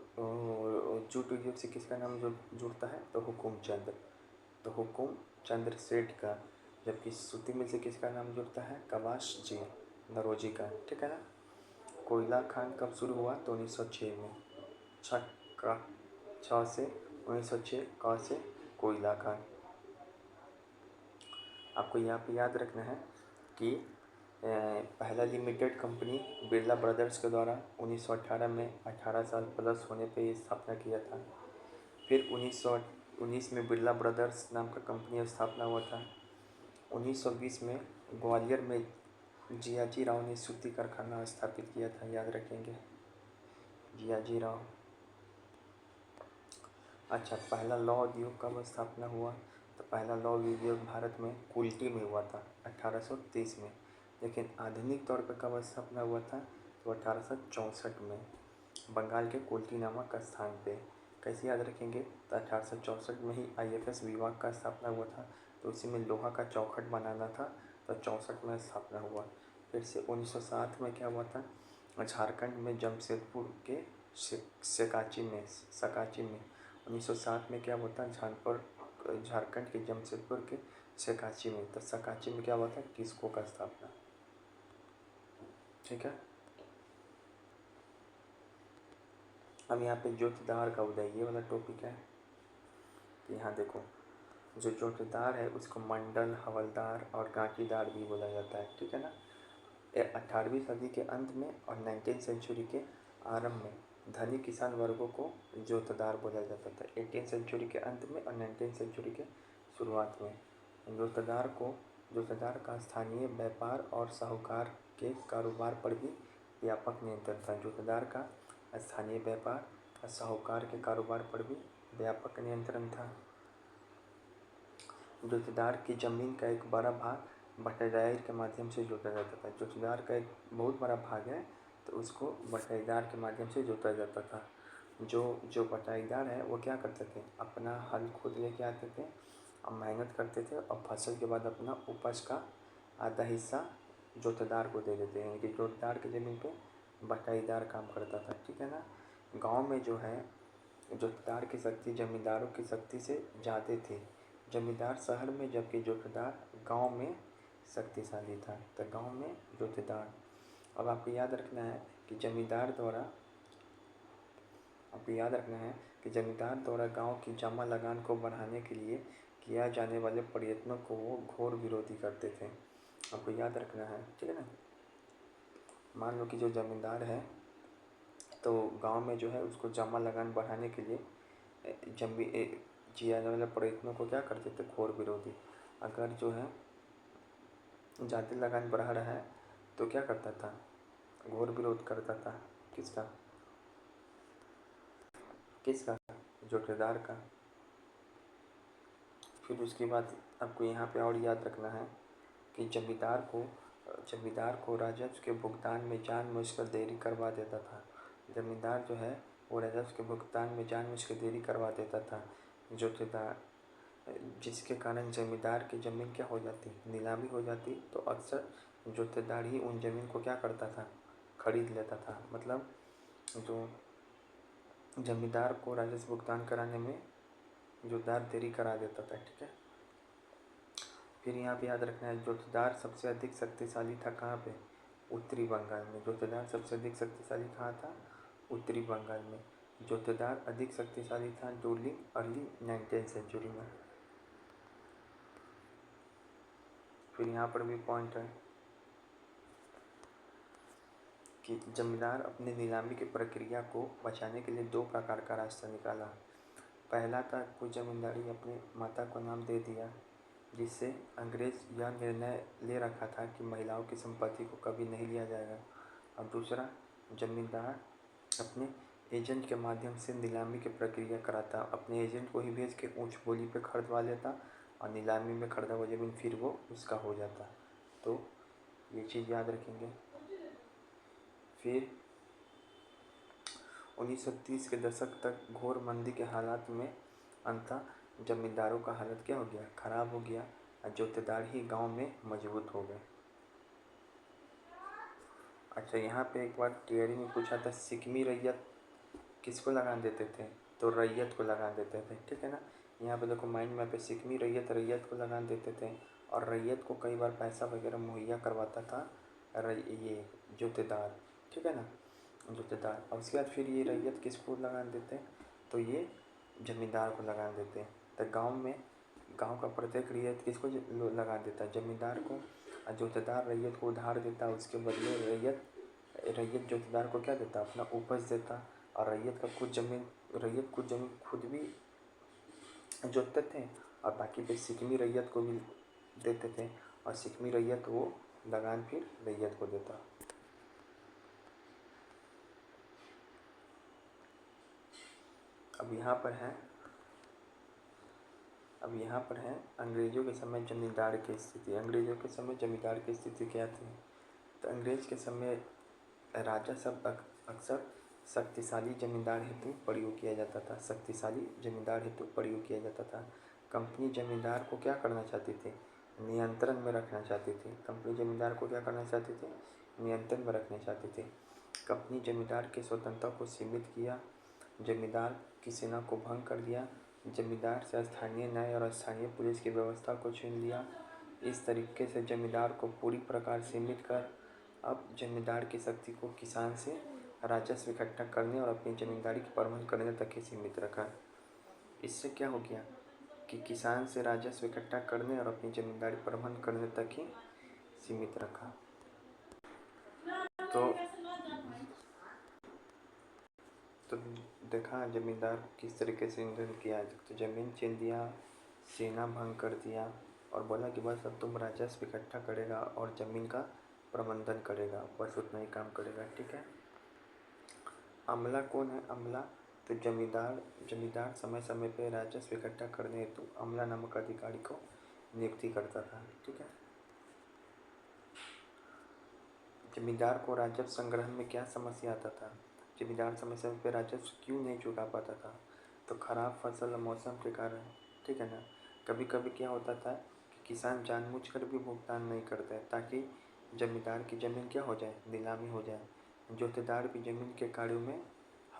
Speaker 1: जूट उद्योग से किसका नाम जुड़ता है, तो हुकुम चंद, तो हुकुम चंद्र सेठ का। जबकि सूती मिल से किसका नाम जुड़ता है, कवाश जी नरोजी का। ठीक है ना। कोयला खान कब शुरू हुआ, तो 1906 में। छः से 1906 का से कोयला खान। आपको यहाँ पे याद रखना है कि पहला लिमिटेड कंपनी बिरला ब्रदर्स के द्वारा 1918 में 18 साल प्लस होने पे ये स्थापना किया था। फिर 1919 में बिरला ब्रदर्स नाम का कंपनी स्थापना हुआ था। 1920 में ग्वालियर में जियाजी राव ने सूती कारखाना स्थापित किया था, याद रखेंगे, जियाजी राव। अच्छा, पहला लौह उद्योग कब स्थापना हुआ, तो पहला लौह उद्योग भारत में कुल्टी में हुआ था 1830 में। लेकिन आधुनिक तौर पर कब स्थापना हुआ था, तो 1864 में बंगाल के कुल्टी नामक स्थान पे। कैसे याद रखेंगे, तो 1864 में ही आईएफएस विभाग का स्थापना हुआ था, तो उसी में लोहा का चौखट बनाना था, तो 64 में स्थापना हुआ। फिर से 1907 में क्या हुआ था, झारखंड में जमशेदपुर के सकाची में 1907 में क्या हुआ था, झारखंड के जमशेदपुर के सकाची में। तो सकाची में क्या हुआ था, किसको का स्थापना। ठीक है। अब यहाँ पे जोतदार का उदय, ये वाला टॉपिक है। यहाँ देखो, जो जोतदार है उसको मंडल, हवलदार और गांठीदार भी बोला जाता है। ठीक है ना। 18वीं सदी के अंत में और 19th सेंचुरी के आरंभ में धनी किसान वर्गों को जोतदार बोला जाता था 18th सेंचुरी के अंत में और 19th सेंचुरी के शुरुआत में। जोतदार का स्थानीय व्यापार और साहूकार के कारोबार पर भी व्यापक नियंत्रण था। जोतदार का स्थानीय व्यापार और साहूकार के कारोबार पर भी व्यापक नियंत्रण था। जोतदार की जमीन का एक बड़ा भाग बटाईदार के माध्यम से जोता जाता था। जोतदार का एक बहुत बड़ा भाग है तो उसको बटाईदार के माध्यम से जोता जाता था। जो बटाईदार है वो क्या करते थे, अपना हल खुद लेके आते थे और मेहनत करते थे और फसल के बाद अपना उपज का आधा हिस्सा जोतदार को दे देते हैं। कि जोतदार की ज़मीन पे बटाईदार काम करता था, ठीक है ना। गांव में जो है जोतदार की शक्ति जमींदारों की शक्ति से ज़्यादा थी। जमींदार शहर में जबकि जोतदार गांव में शक्तिशाली था। तो गांव में जोतदार। अब आपको याद रखना है कि जमींदार द्वारा गांव की जमा लगान को बढ़ाने के लिए किया जाने वाले प्रयत्नों को वो घोर विरोधी करते थे। आपको याद रखना है, ठीक है ना। मान लो कि जो जमींदार है तो गांव में जो है उसको जमा लगान बढ़ाने के लिए किया जाने वाले प्रयत्नों को क्या करते थे, घोर विरोधी। अगर जो है ज़्यादा लगान बढ़ा रहा है तो क्या करता था, घोर विरोध करता था। किसका जोतदार का। फिर उसके बाद आपको यहाँ पे और याद रखना है कि जमींदार को राजस्व के भुगतान में जानबूझकर देरी करवा देता था। जमींदार जो है वो राजस्व के भुगतान में जानबूझकर देरी करवा देता था जोतदार, जिसके कारण जमींदार की ज़मीन क्या हो जाती, नीलामी हो जाती। तो अक्सर जोतदार ही उन ज़मीन को क्या करता था, खरीद लेता था। मतलब जो जमींदार को राजस्व भुगतान कराने में जोतदार देरी करा देता था, ठीक है। फिर यहाँ पे याद रखना है जोतदार सबसे अधिक शक्तिशाली था कहाँ पे, उत्तरी बंगाल में। जोतदार सबसे अधिक शक्तिशाली कहाँ था, उत्तरी बंगाल में। जोतदार अधिक शक्तिशाली था ड्यूरिंग अर्ली 19th सेंचुरी में। फिर यहाँ पर भी पॉइंट है कि जमींदार अपनी नीलामी की प्रक्रिया को बचाने के लिए 2 प्रकार का रास्ता निकाला। पहला था कोई जमींदारी अपने माता को नाम दे दिया, जिससे अंग्रेज यह निर्णय ले रखा था कि महिलाओं की संपत्ति को कभी नहीं लिया जाएगा। और दूसरा, जमींदार अपने एजेंट के माध्यम से नीलामी की प्रक्रिया कराता। अपने एजेंट को ही भेज के ऊंच बोली पे खरीदवा लेता और नीलामी में खरीदा हुआ ज़मीन फिर वो उसका हो जाता। तो ये चीज़ याद रखेंगे। फिर 1930 के दशक तक घोर मंदी के हालात में अंततः जमींदारों का हालत क्या हो गया, खराब हो गया और जोतेदार ही गांव में मजबूत हो गए। अच्छा, यहाँ पे एक बार थियरी में पूछा था, सिकमी रैयत किसको लगान देते थे, तो रैयत को लगान देते थे, ठीक है ना। यहाँ पे देखो माइंड में पे सिकमी रैयत को लगान देते थे और रैयत को कई बार पैसा वगैरह मुहैया करवाता था ये जोतेदार, ठीक है ना, जोतेदार। और उसके बाद फिर ये रैयत किसको लगान देते हैं, तो ये जमींदार को लगान देते हैं। तो गांव का प्रत्येक रैयत किसको लगान देता है, जमींदार को। और जोतेदार रैयत को उधार देता, उसके बदले रैयत जोतेदार को क्या देता, अपना उपज देता। और रैयत कुछ ज़मीन खुद भी जोतते थे और बाकी फिर सिकमी रैयत को भी देते थे और सिकमी रैयत वो लगान फिर रैयत को देता। अब यहाँ पर है अंग्रेज़ों के समय जमींदार की स्थिति। अंग्रेज़ों के समय जमींदार की स्थिति क्या थी, तो अंग्रेज़ के समय राजा सब अक्सर शक्तिशाली जमींदार हेतु प्रयोग किया जाता था। शक्तिशाली जमींदार हेतु प्रयोग किया जाता था। कंपनी जमींदार को क्या करना चाहती थी, नियंत्रण में रखना चाहती थी। कंपनी जमींदार को क्या करना चाहती थी, नियंत्रण में रखना चाहती थी। कंपनी जमींदार की स्वतंत्रता को सीमित किया, जमींदार की सेना को भंग कर दिया, जमींदार से स्थानीय न्याय और स्थानीय पुलिस की व्यवस्था को छीन लिया। इस तरीके से जमींदार को पूरी प्रकार सीमित कर अब जमींदार की शक्ति को किसान से राजस्व इकट्ठा करने और अपनी जमींदारी के प्रबंध करने तक ही सीमित रखा। इससे क्या हो गया कि किसान से राजस्व इकट्ठा करने और अपनी जमींदारी प्रबंध करने तक ही सीमित रखा। तो तो देखा जमींदार किस तरीके से इंधन किया, तो ज़मीन छीन दिया, सेना भंग कर दिया और बोला कि बस अब तुम राजस्व इकट्ठा करेगा और ज़मीन का प्रबंधन करेगा, बस उतना ही काम करेगा। ठीक है। अमला कौन है? अमला तो जमींदार समय समय पे राजस्व इकट्ठा करने हेतु अमला नामक अधिकारी को नियुक्ति करता था। ठीक है। जमींदार को राजस्व संग्रह में क्या समस्या आता था? जमींदार समय समय पे राजस्व क्यों नहीं चुका पाता था? तो खराब फसल और मौसम के कारण। ठीक है ना। कभी कभी क्या होता था कि किसान जानबूझकर भी भुगतान नहीं करते ताकि जमींदार की ज़मीन क्या हो जाए, नीलामी हो जाए। जोतेदार भी ज़मीन के कार्यों में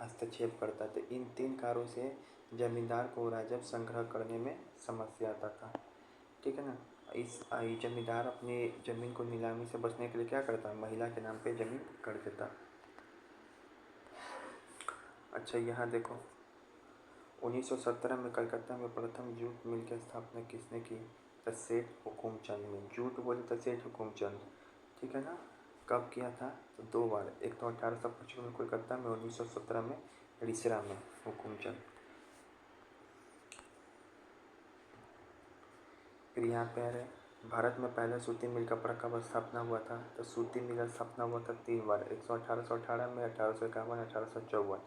Speaker 1: हस्तक्षेप करता था। इन 3 कारणों से जमींदार को राजस्व संग्रह करने में समस्या आता था। ठीक है ना। इस जमींदार अपनी ज़मीन को नीलामी से बचने के लिए क्या करता? महिला के नाम पे ज़मीन कर देता। अच्छा, यहाँ देखो 1917 में कलकत्ता में प्रथम जूट मिल की स्थापना किसने की? तो सेठ हुकुमचंद ने। जूट बोले तो सेठ हुकुमचंद। ठीक है ना। कब किया था? तो 2 बार, एक तो 1855 में कोलकाता में, 1917 में रिसरा में हुकुमचंद। फिर यहाँ पे है भारत में पहले सूती मिल का कब स्थापना हुआ था? तो सूती मिल का स्थापना हुआ था 3 बार, एक सौ 1818 में, 1851, 1854।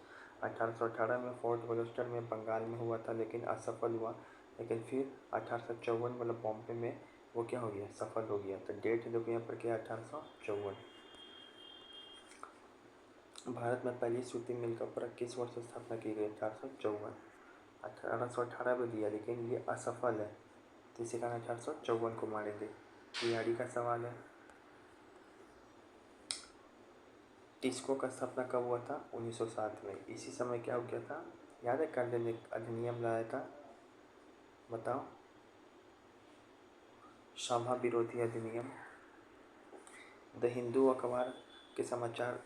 Speaker 1: 1818 में फोर्ट वॉलस्टर में बंगाल में हुआ था लेकिन असफल हुआ। लेकिन फिर 1854 मतलब बॉम्बे में वो क्या हो गया? सफल हो गया। तो डेट देखो यहाँ पर क्या? 1854। भारत में पहली सूती मिल का किस वर्ष स्थापना की गई? 1854। 1818 में दिया लेकिन ये असफल है, तो इसी कारण 1854 को मानेंगे। तिहाड़ी का सवाल है। टिस्को का स्थापना कब हुआ था? 1907 में। इसी समय क्या हो गया था? याद है कार्य अधिनियम लाया था? बताओ। सभा विरोधी अधिनियम। द हिंदू अखबार के समाचार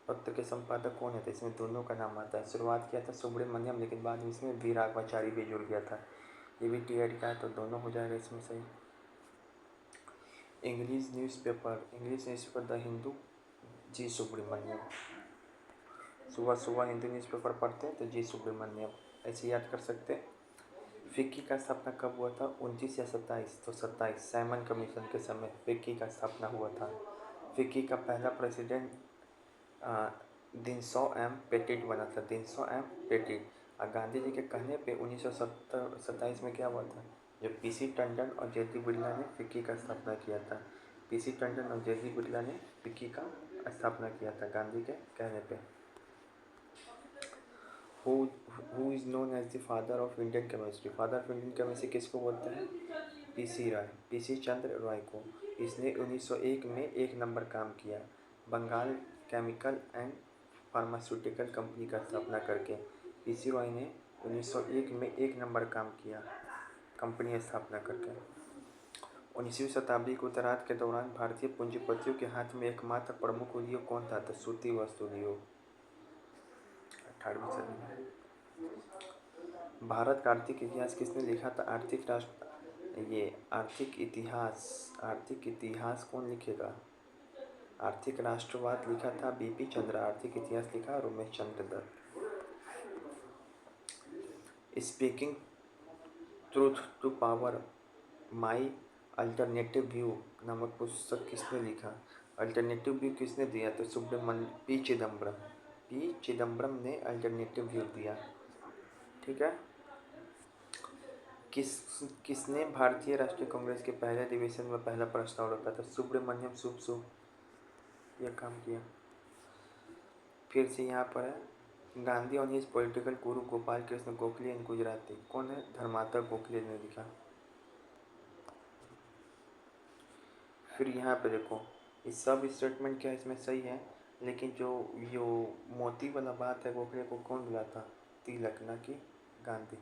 Speaker 1: पत्र के संपादक कौन है? तो इसमें दोनों का नाम आता है। शुरुआत किया था सुब्रमण्यम लेकिन बाद में इसमें वी राघवाचारी भी जुड़ गया था। ये भी टीआईडी का है तो दोनों हो जाएगा इसमें सही। इंग्लिश न्यूज़पेपर द हिंदू, जी सुब्रमण्यम। सुबह सुबह हिंदी न्यूज़पेपर पढ़ते हैं तो जी सुब्रमण्यम, ऐसे याद कर सकते हैं। फिक्की का स्थापना कब हुआ था? 29 या 27? तो 27, साइमन कमीशन के समय फिक्की का स्थापना हुआ था। फिक्की का पहला प्रेसिडेंट दिनसॉ एम पेटिट बना था। दिनसॉ एम पेटिट। और गांधी जी के कहने पे 1927 में क्या हुआ था? जब पीसी टंडन और जेपी बिरला ने फिक्की का स्थापना किया था। पीसी टंडन और जेपी बिरला ने फिक्की का स्थापना किया था गांधी के कहने पे। Who is known as the father of Indian chemistry? Father of Indian chemistry किसको बोलते हैं? पीसी राय, पीसी चंद्र राय को। इसने 1901 में 1 नंबर काम किया Bengal chemical and pharmaceutical company का स्थापना करके। पीसी रॉय ने 1901 में 1 नंबर काम किया कंपनी स्थापना करके। 19वीं शताब्दी के उत्तरार्ध के दौरान भारतीय पूंजीपतियों के हाथ में एकमात्र प्रमुख उद्योग कौन था? तो सूती वस्त्र उद्योग। 18वीं सदी में। भारत का आर्थिक इतिहास किसने लिखा था? आर्थिक इतिहास कौन लिखेगा? आर्थिक राष्ट्रवाद लिखा था बीपी चंद्र। आर्थिक इतिहास लिखा Ramesh Chandra Dutt. Speaking truth to power my alternative view नामक पुस्तक किसने लिखा? अल्टरनेटिव व्यू किसने दिया? तो पी चिदम्बरम ने अल्टरनेटिव व्यू दिया। ठीक है। किसने भारतीय राष्ट्रीय कांग्रेस के पहले अधिवेशन में पहला प्रस्ताव रखा था? सुब्रमण्यम शुभ यह काम किया। फिर से यहाँ पर है गांधी और हिज पॉलिटिकल गुरु गोपाल कृष्ण गोखले इन गुजराती। कौन है? धर्माता गोखले ने लिखा। फिर यहाँ पे देखो इस सब स्टेटमेंट क्या इसमें सही है, लेकिन जो मोती वाला बात है गोखले को कौन बोला था? तिलक, ना कि गांधी।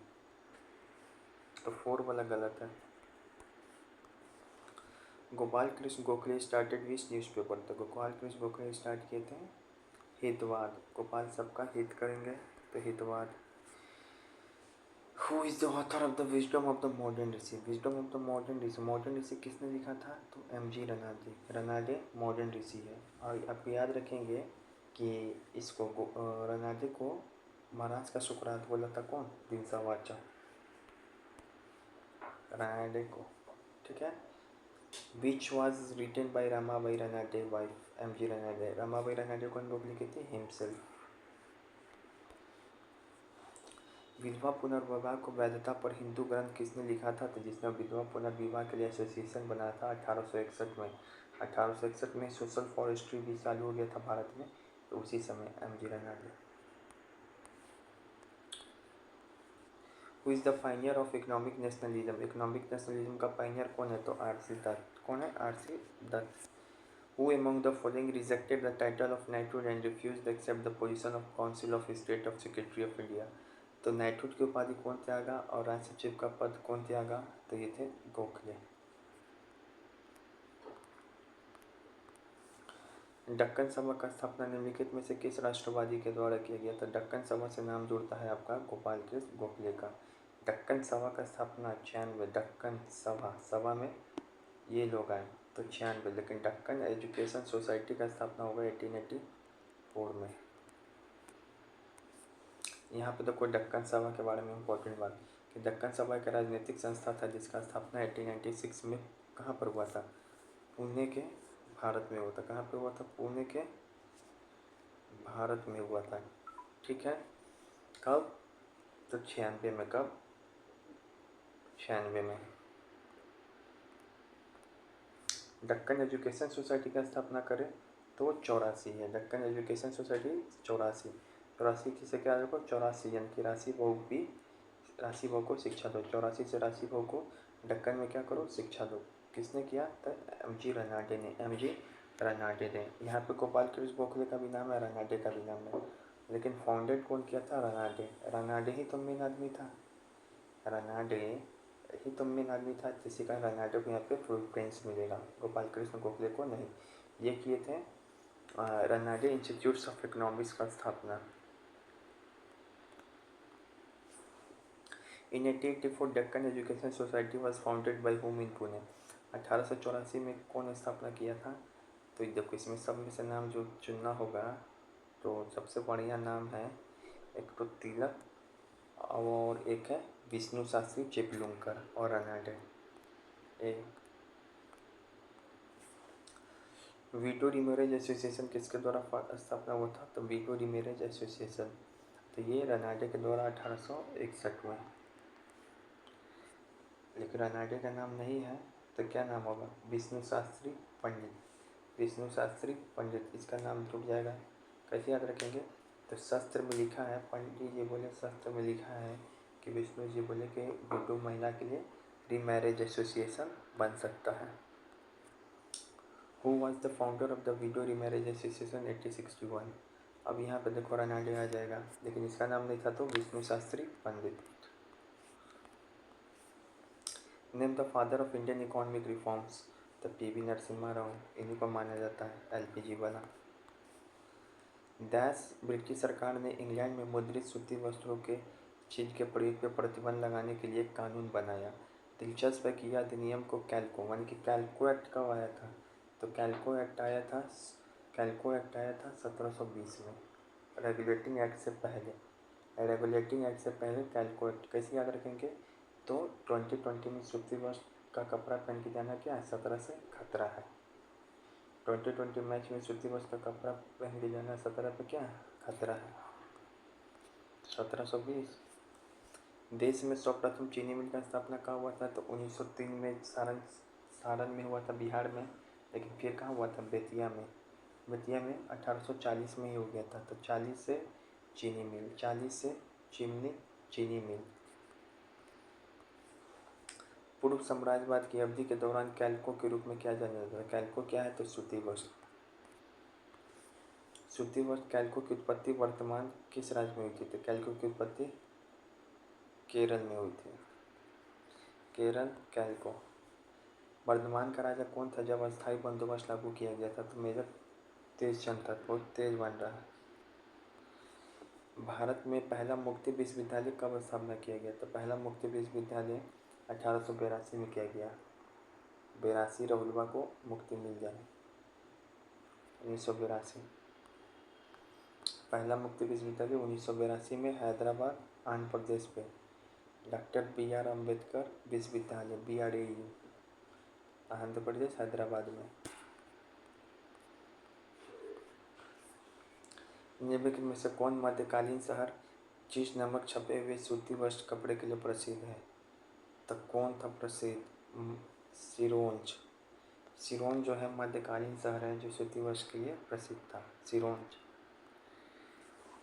Speaker 1: तो 4 वाला गलत है। गोपाल कृष्ण गोखले स्टार्टेड विच न्यूज़पेपर? तो गोपाल कृष्ण गोखले स्टार्ट किए थे हितवाद। गोपाल सबका हित करेंगे तो हितवाद। Who is the author of the wisdom of the modern rishi? Wisdom of the modern rishi किसने लिखा था? तो एमजी रनादे मॉडर्न ऋषि है। और आप याद रखेंगे कि इसको रनादे को महाराज का सुकरात बोला था कौन? दिनसा वाचा रानाडे को, ठीक है। Which was written by Ramabai Ranade wife M G. Ranade. Ramabai Ranade कौन बुक लिखी थी? हिमसेल्फ। विधवा पुनर्विवाह को वैधता पर हिंदू ग्रंथ किसने लिखा था? तो जिसने विधवा पुनर्विवाह के लिए एसोसिएशन बनाया था 1861 में। 1861 में सोशल फॉरेस्ट्री भी चालू हो गया था भारत में, तो उसी समय M G. Ranade. Who is the pioneer of economic nationalism? Economic nationalism का पायनियर कौन है? तो आर.सी. दत्त। कौन है? R C. Dutt. Who among the following rejected the title of knighthood and refused to accept the position of Council of State of Secretary of India? तो knighthood की उपाधि कौन त्यागा और राज्य सचिव का पद कौन त्यागा? तो ये थे गोखले। दक्कन सभा का स्थापना निम्नलिखित में से किस राष्ट्रवादी के द्वारा किया गया? तो दक्कन सभा से नाम जुड़ता है आपका गोपाल कृष्ण गोखले का। दक्कन सभा का स्थापना 96। दक्कन सभा में ये लोग आए तो 96। लेकिन दक्कन एजुकेशन सोसाइटी का स्थापना होगा 1884 में। यहाँ पे देखो दक्कन सभा के बारे में इम्पोर्टेंट बात कि दक्कन सभा एक राजनीतिक संस्था था जिसका स्थापना 1896 में कहाँ पर हुआ था? पुणे के भारत में हुआ था। कहाँ पे हुआ था? पुणे के भारत में हुआ था, ठीक है। कब? तो 96 में। कब? 96 में। दक्कन एजुकेशन सोसाइटी का स्थापना करें तो 84 है। Deccan education society 84। 84 किसे क्या देखो? 84 यानी कि राशि बहु को शिक्षा दो। 84 से राशि बहु को दक्कन में क्या करो? शिक्षा दो। किसने किया? तो एम.जी. रनाडे ने। एम.जी. रनाडे ने। यहाँ पे गोपाल कृष्ण गोखले का भी नाम है, रनाडे का भी नाम है, लेकिन फाउंडेड कौन किया था? रनाडे। रनाडे ही तो मेन आदमी था। रनाडे ही तो मेन आदमी था, किसी का रनाडे को यहाँ पे प्रेफरेंस मिलेगा, गोपाल कृष्ण गोखले को नहीं। ये किए थे रनाडे इंस्टीट्यूट्स ऑफ इकोनॉमिक्स का स्थापना। इन 1884 Deccan education society was founded by home in Pune. 1884 में कौन स्थापना किया था? तो देखो इसमें सब में से नाम जो चुनना होगा, तो सबसे बढ़िया नाम है एक तो तिलक और एक है विष्णु शास्त्री चिपलुंकर और रनाडे। वीटो रीमैरेज एसोसिएशन किसके द्वारा स्थापना हुआ था? तो वीटो रीमैरेज एसोसिएशन, तो ये रनाडे के द्वारा 1861 में। लेकिन रनाडे का नाम नहीं है तो क्या नाम होगा? विष्णु शास्त्री पंडित। विष्णु शास्त्री पंडित, इसका नाम जुड़ जाएगा। कैसे याद रखेंगे? तो शास्त्र में लिखा है, पंडित जी बोले शास्त्र में लिखा है कि विष्णु जी बोले कि विडो महिला के लिए रीमैरेज एसोसिएशन बन सकता है। Who was the founder of the widow remarriage association 1861? अब यहाँ पे देखो रनाडे आ जाएगा, लेकिन इसका नाम नहीं था तो Vishnu Shastri Pandit. Name the father of Indian economic reforms? तो पी.वी. नरसिम्हा राव, इन्हीं को माना जाता है एलपीजी वाला। ब्रिटिश सरकार ने इंग्लैंड में मुद्रित सूती वस्त्रों के चीज के प्रयोग पर प्रतिबंध लगाने के लिए एक कानून बनाया। दिलचस्प है कि यह अधिनियम को कैल्को यानी कि कैल्को एक्ट कब आया था? तो कैल्को एक्ट आया था 1720 में, रेगुलेटिंग एक्ट से पहले। रेगुलेटिंग एक्ट से पहले कैल्को एक्ट। कैसे याद रखेंगे? तो 2020 में सूती वस्त्र का कपड़ा पहन के जाना क्या है? 17 से खतरा है। 2020 मैच में सूती वस्त्र का कपड़ा पहन के जाना 17 पे क्या है? खतरा है। 1720। देश में सर्वप्रथम चीनी मिल का स्थापना कहाँ हुआ था? तो 1903 में सारण में हुआ था, बिहार में। लेकिन फिर कहाँ हुआ था? बेतिया में। बेतिया में 1840 में ही हो गया था। तो 40 से चीनी मिल, 40 से चीनी मिल। पूर्व साम्राज्यवाद की अवधि के दौरान कैल्को के रूप में क्या जाना जाता है? कैल्को क्या है? तो सूती वस्त्र। सूती वस्त्र कैल्को की उत्पत्ति वर्तमान किस राज्य में हुई थी? तो कैल्को की उत्पत्ति केरल में हुई थी। केरल कैल्को। वर्धमान का राजा कौन था जब अस्थायी बंदोबस्त लागू किया गया था? तो मेजर तेजचंद था। बहुत तेज बन रहा है। भारत में पहला मुक्ति विश्वविद्यालय कब स्थापना किया गया? तो पहला मुक्ति विश्वविद्यालय 1882 में किया गया। 82 राहुलबा को मुक्ति मिल जाए, 1982। पहला मुक्त विश्वविद्यालय 1982 में हैदराबाद आंध्र प्रदेश पे। डॉक्टर बी आर अम्बेडकर विश्वविद्यालय BRAU आंध्र प्रदेश हैदराबाद में। निम्नलिखित में से कौन मध्यकालीन शहर चीज नमक छपे हुए सूती वस्त्र कपड़े के लिए प्रसिद्ध है? तो कौन था प्रसिद्ध? सिरोंज। सिरोंज जो है मध्यकालीन शहर है जो सूती वस्त्र के लिए प्रसिद्ध था, सिरोंज।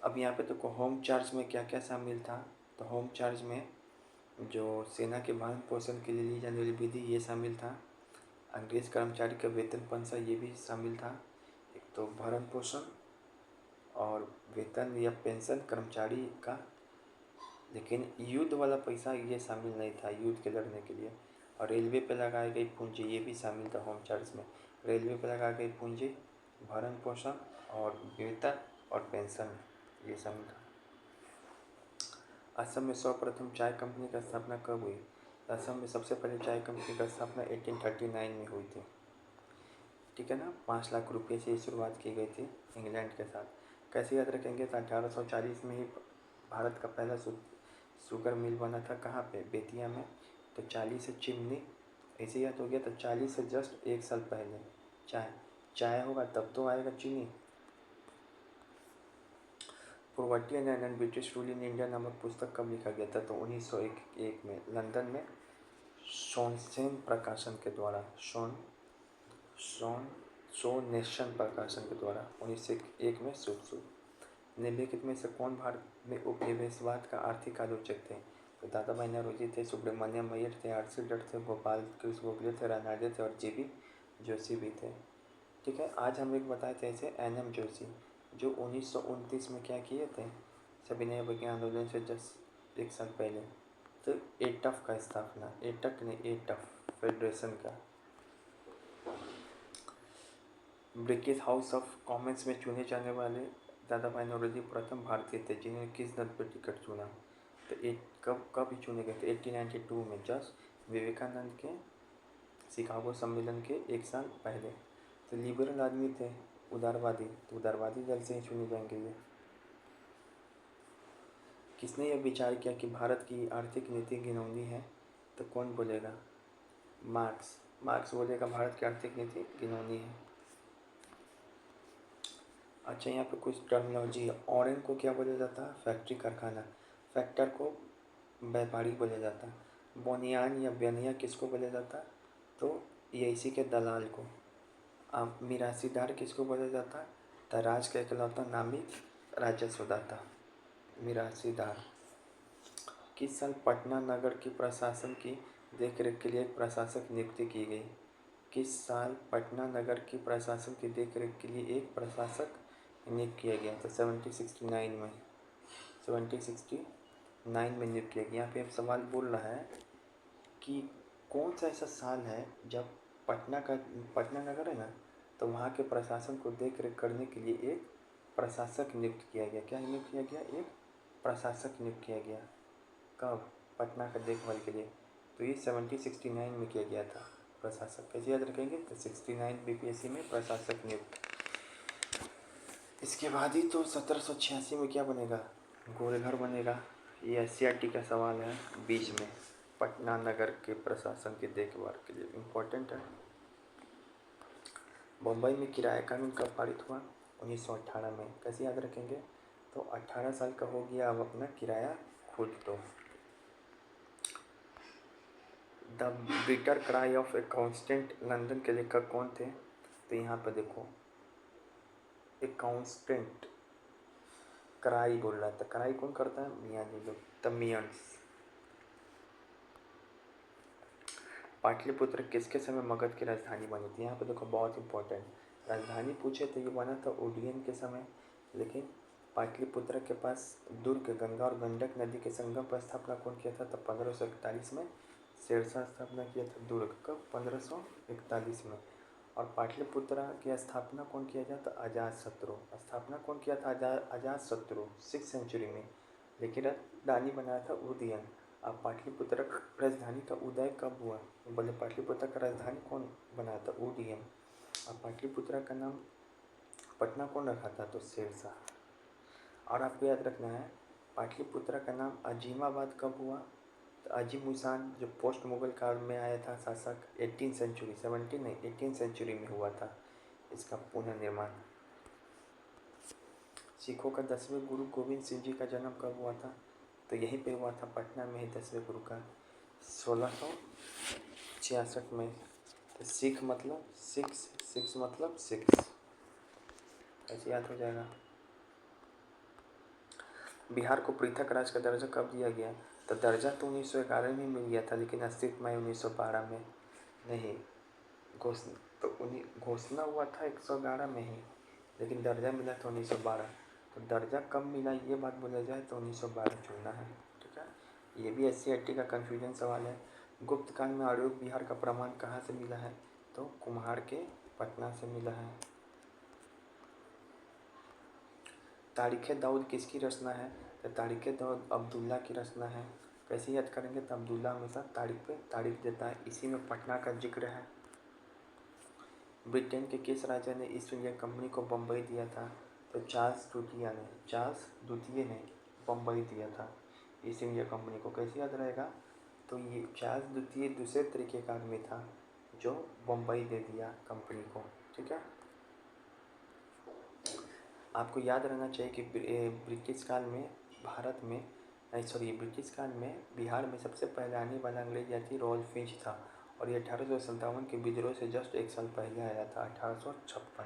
Speaker 1: अब यहाँ पे देखो होम चार्ज में क्या क्या शामिल था। तो होम चार्ज में जो सेना के भरण पोषण के लिए ली जाने वाली विधि ये शामिल था। अंग्रेज कर्मचारी का वेतन पंसा ये भी शामिल था। एक तो भरण पोषण और वेतन या पेंशन कर्मचारी का, लेकिन युद्ध वाला पैसा ये शामिल नहीं था युद्ध के लड़ने के लिए। और रेलवे पे लगाई गई पूंजी ये भी शामिल था होम चार्ज में। रेलवे पे लगाई गई पूंजी, भरण पोषण और वेतन और पेंशन ये शामिल था। असम में सर्वप्रथम चाय कंपनी की स्थापना कब हुई? असम में सबसे पहले चाय कंपनी की स्थापना 1839 में हुई थी। ठीक है ना। 5 लाख रुपये से शुरुआत की गई थी इंग्लैंड के साथ। कैसे याद रखेंगे? तो 1840 में ही भारत का पहला शुगर मिल बना था। कहाँ पे? बेतिया में। तो 40 से चिमनी ऐसे याद हो गया। तो 40 से जस्ट 1 साल पहले चाय होगा तब तो आएगा चीनी। Poverty and British rule in India नामक पुस्तक कब लिखा गया था? तो 1901 में लंदन में सोनसेन प्रकाशन के द्वारा सोनेशन प्रकाशन के द्वारा 1901 में शुरू। निम्नलिखित में से कौन भारत में उपनिवेशवाद का आर्थिक आलोचक थे? तो दादा भाई नौरोजी थे, सुब्रमण्यम अय्यर थे, आर.सी. दत्त थे, गोपाल कृष्ण गोखले थे, रानाडे थे और जी.बी. जोशी भी थे। ठीक है। आज हम एक बताए थे ऐसे एन.एम. जोशी जो 1929 में क्या किए थे? सविनय विज्ञान आंदोलन से जस्ट 1 साल पहले। तो एटफ का स्थापना, एटक नहीं एटफ फेडरेशन का। ब्रिटिश हाउस ऑफ कॉमन्स में चुने जाने वाले दादा भाई नौरोजी प्रथम भारतीय थे जिन्होंने किस दल पर टिकट चुना? तो कब चुने गए थे? 1892 में, जस्ट विवेकानंद के शिकागो सम्मेलन के 1 साल पहले। तो लिबरल आदमी थे, उदारवादी, तो उदारवादी दल से ही चुने जाएंगे ये। किसने यह विचार किया कि भारत की आर्थिक नीति घिनौनी है? तो कौन बोलेगा? मार्क्स बोलेगा भारत की आर्थिक नीति घिनौनी है। अच्छा, यहाँ पे कुछ टर्मिनोलॉजी है। ऑरेंज को क्या बोला जाता है? फैक्ट्री कारखाना। फैक्टर को व्यापारी बोला जाता है। बोनियान या बेनिया किसको बोला जाता है? तो ये इसी के दलाल को। अब मिरासीदार किसको बोला जाता है? तो राज का इकलौता नामी राजस्वदाता, मिरासीदार। किस साल पटना नगर की प्रशासन की देखरेख के लिए एक प्रशासक नियुक्ति की गई? किस साल पटना नगर की प्रशासन की देखरेख के लिए एक प्रशासक नियुक्त किया गया? तो 1769 में, 1769 में नियुक्त किया गया। यहाँ पे अब सवाल बोल रहा है कि कौन सा ऐसा साल है जब पटना नगर है ना, तो वहाँ के प्रशासन को देख रेख करने के लिए एक प्रशासक नियुक्त किया गया। क्या नियुक्त किया गया? एक प्रशासक नियुक्त किया गया। कब? पटना का देखभाल के लिए। तो ये 1769 में किया गया था प्रशासक। कैसे याद रखेंगे? तो 69 BPSC में प्रशासक नियुक्त। इसके बाद ही तो 1786 में क्या बनेगा? गोलघर बनेगा। ये SCRT का सवाल है बीच में। पटना नगर के प्रशासन की देखभाल के लिए इम्पोर्टेंट है। मुंबई में किराया कानून कब पारित हुआ? 1918 में। कैसे याद रखेंगे? तो 18 साल का हो गया अब अपना किराया खुद दो। The bitter cry of a constant London के लेखक कौन थे? तो यहाँ पर देखो ए कांस्टेंट क्राई बोल रहा था। क्राई कौन करता है? मियाँ जी लोग, द मियंस। पाटलिपुत्र किसके समय मगध की राजधानी बनी थी? यहाँ पे देखो बहुत इंपॉर्टेंट राजधानी पूछे तो ये बना था ओडियन के समय, लेकिन पाटलिपुत्र के पास दुर्ग गंगा और गंडक नदी के संगम पर स्थापना कौन किया था? तो 1541 में शेरशाह स्थापना किया था दुर्ग। कब? 1541 में। और पाटलिपुत्र की स्थापना कौन किया था? तो अजातशत्रु। स्थापना कौन किया था? अजातशत्रु 6th सेंचुरी में। लेकिन राजधानी बनाया था उदयन। अब पाटलिपुत्र राजधानी का उदय कब हुआ? बोले पाटलिपुत्र का राजधानी कौन बनाया था? उदयन। अब पाटलिपुत्र का नाम पटना कौन रखा था? तो शेरशाह। और आपको याद रखना है पाटलिपुत्र का नाम अजीमाबाद कब हुआ? तो अजीम उसान जो पोस्ट मुगल काल में आया था शासक, 18 सेंचुरी, 17 नहीं 18 सेंचुरी में हुआ था इसका पुनर्निर्माण। सिखों का 10वें गुरु गोविंद सिंह जी का जन्म कब हुआ था? तो यहीं पे हुआ था, पटना में ही 10वें गुरु का 1666 में। तो सिख मतलब सिक्स, सिक्स मतलब सिक्स, ऐसे याद हो जाएगा। बिहार को पृथक राज्य का दर्जा कब दिया गया? तो दर्जा तो 1911 में मिल गया था, लेकिन अस्तित्व में 1912 में नहीं। घोषणा हुआ था 111 में ही, लेकिन दर्जा मिला था 1912। तो दर्जा कब मिला ये बात बोला जाए तो 1912 चुनना है, ठीक है। ये भी SC/ST का कन्फ्यूजन सवाल है। गुप्त काल में अड़ूक बिहार का प्रमाण कहाँ से मिला है? तो कुम्हार के पटना से मिला है। तारीख़ दाऊद किसकी रचना है? तो तारीख़ दाऊद अब्दुल्ला की रचना है। कैसे याद करेंगे? तो अब्दुल्ला हमेशा तारीख पे तारीख देता है, इसी में पटना का जिक्र है। ब्रिटेन के किस राजा ने ईस्ट इंडिया कंपनी को बम्बई दिया था? तो चार्ल्स द्वितीय ने बम्बई दिया था ईस्ट इंडिया कंपनी को। कैसे याद रहेगा? तो ये चार्ल्स द्वितीय दूसरे तरीके का आदमी था जो बम्बई दे दिया कंपनी को, ठीक है। आपको याद रहना चाहिए कि ब्रिटिश काल में ब्रिटिश काल में बिहार में सबसे पहले आने वाला अंग्रेज यात्री रॉयल फिंच था, और ये 1857 के विद्रोह से जस्ट एक साल पहले आया था, 1856।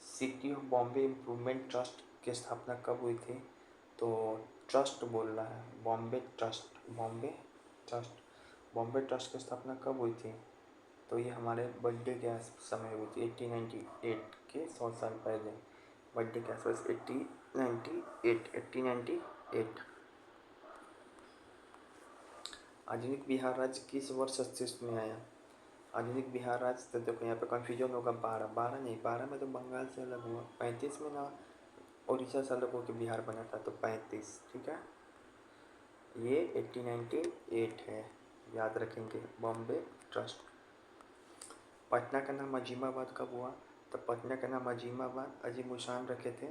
Speaker 1: City of Bombay improvement trust की स्थापना कब हुई थी? तो ट्रस्ट बोल रहा है, बॉम्बे ट्रस्ट की स्थापना कब हुई थी? तो ये हमारे बर्थडे के समय हुई थी, 1898 के 100 साल पहले, बर्थडे के आसपास 1898। आधुनिक बिहार राज्य किस वर्ष अस्तित्व में आया? आधुनिक बिहार राज्य, तो देखो यहाँ पे कन्फ्यूजन होगा, 12 में तो बंगाल से अलग हुआ, 35 में ना उड़ीसा से अलग होकर बिहार बना था, तो 35, ठीक है। ये 1898 है, याद रखेंगे। बॉम्बे ट्रस्ट। पटना का नाम अजीमाबाद कब हुआ? तो पटना का नाम अजीमाबाद अजीम उसान रखे थे,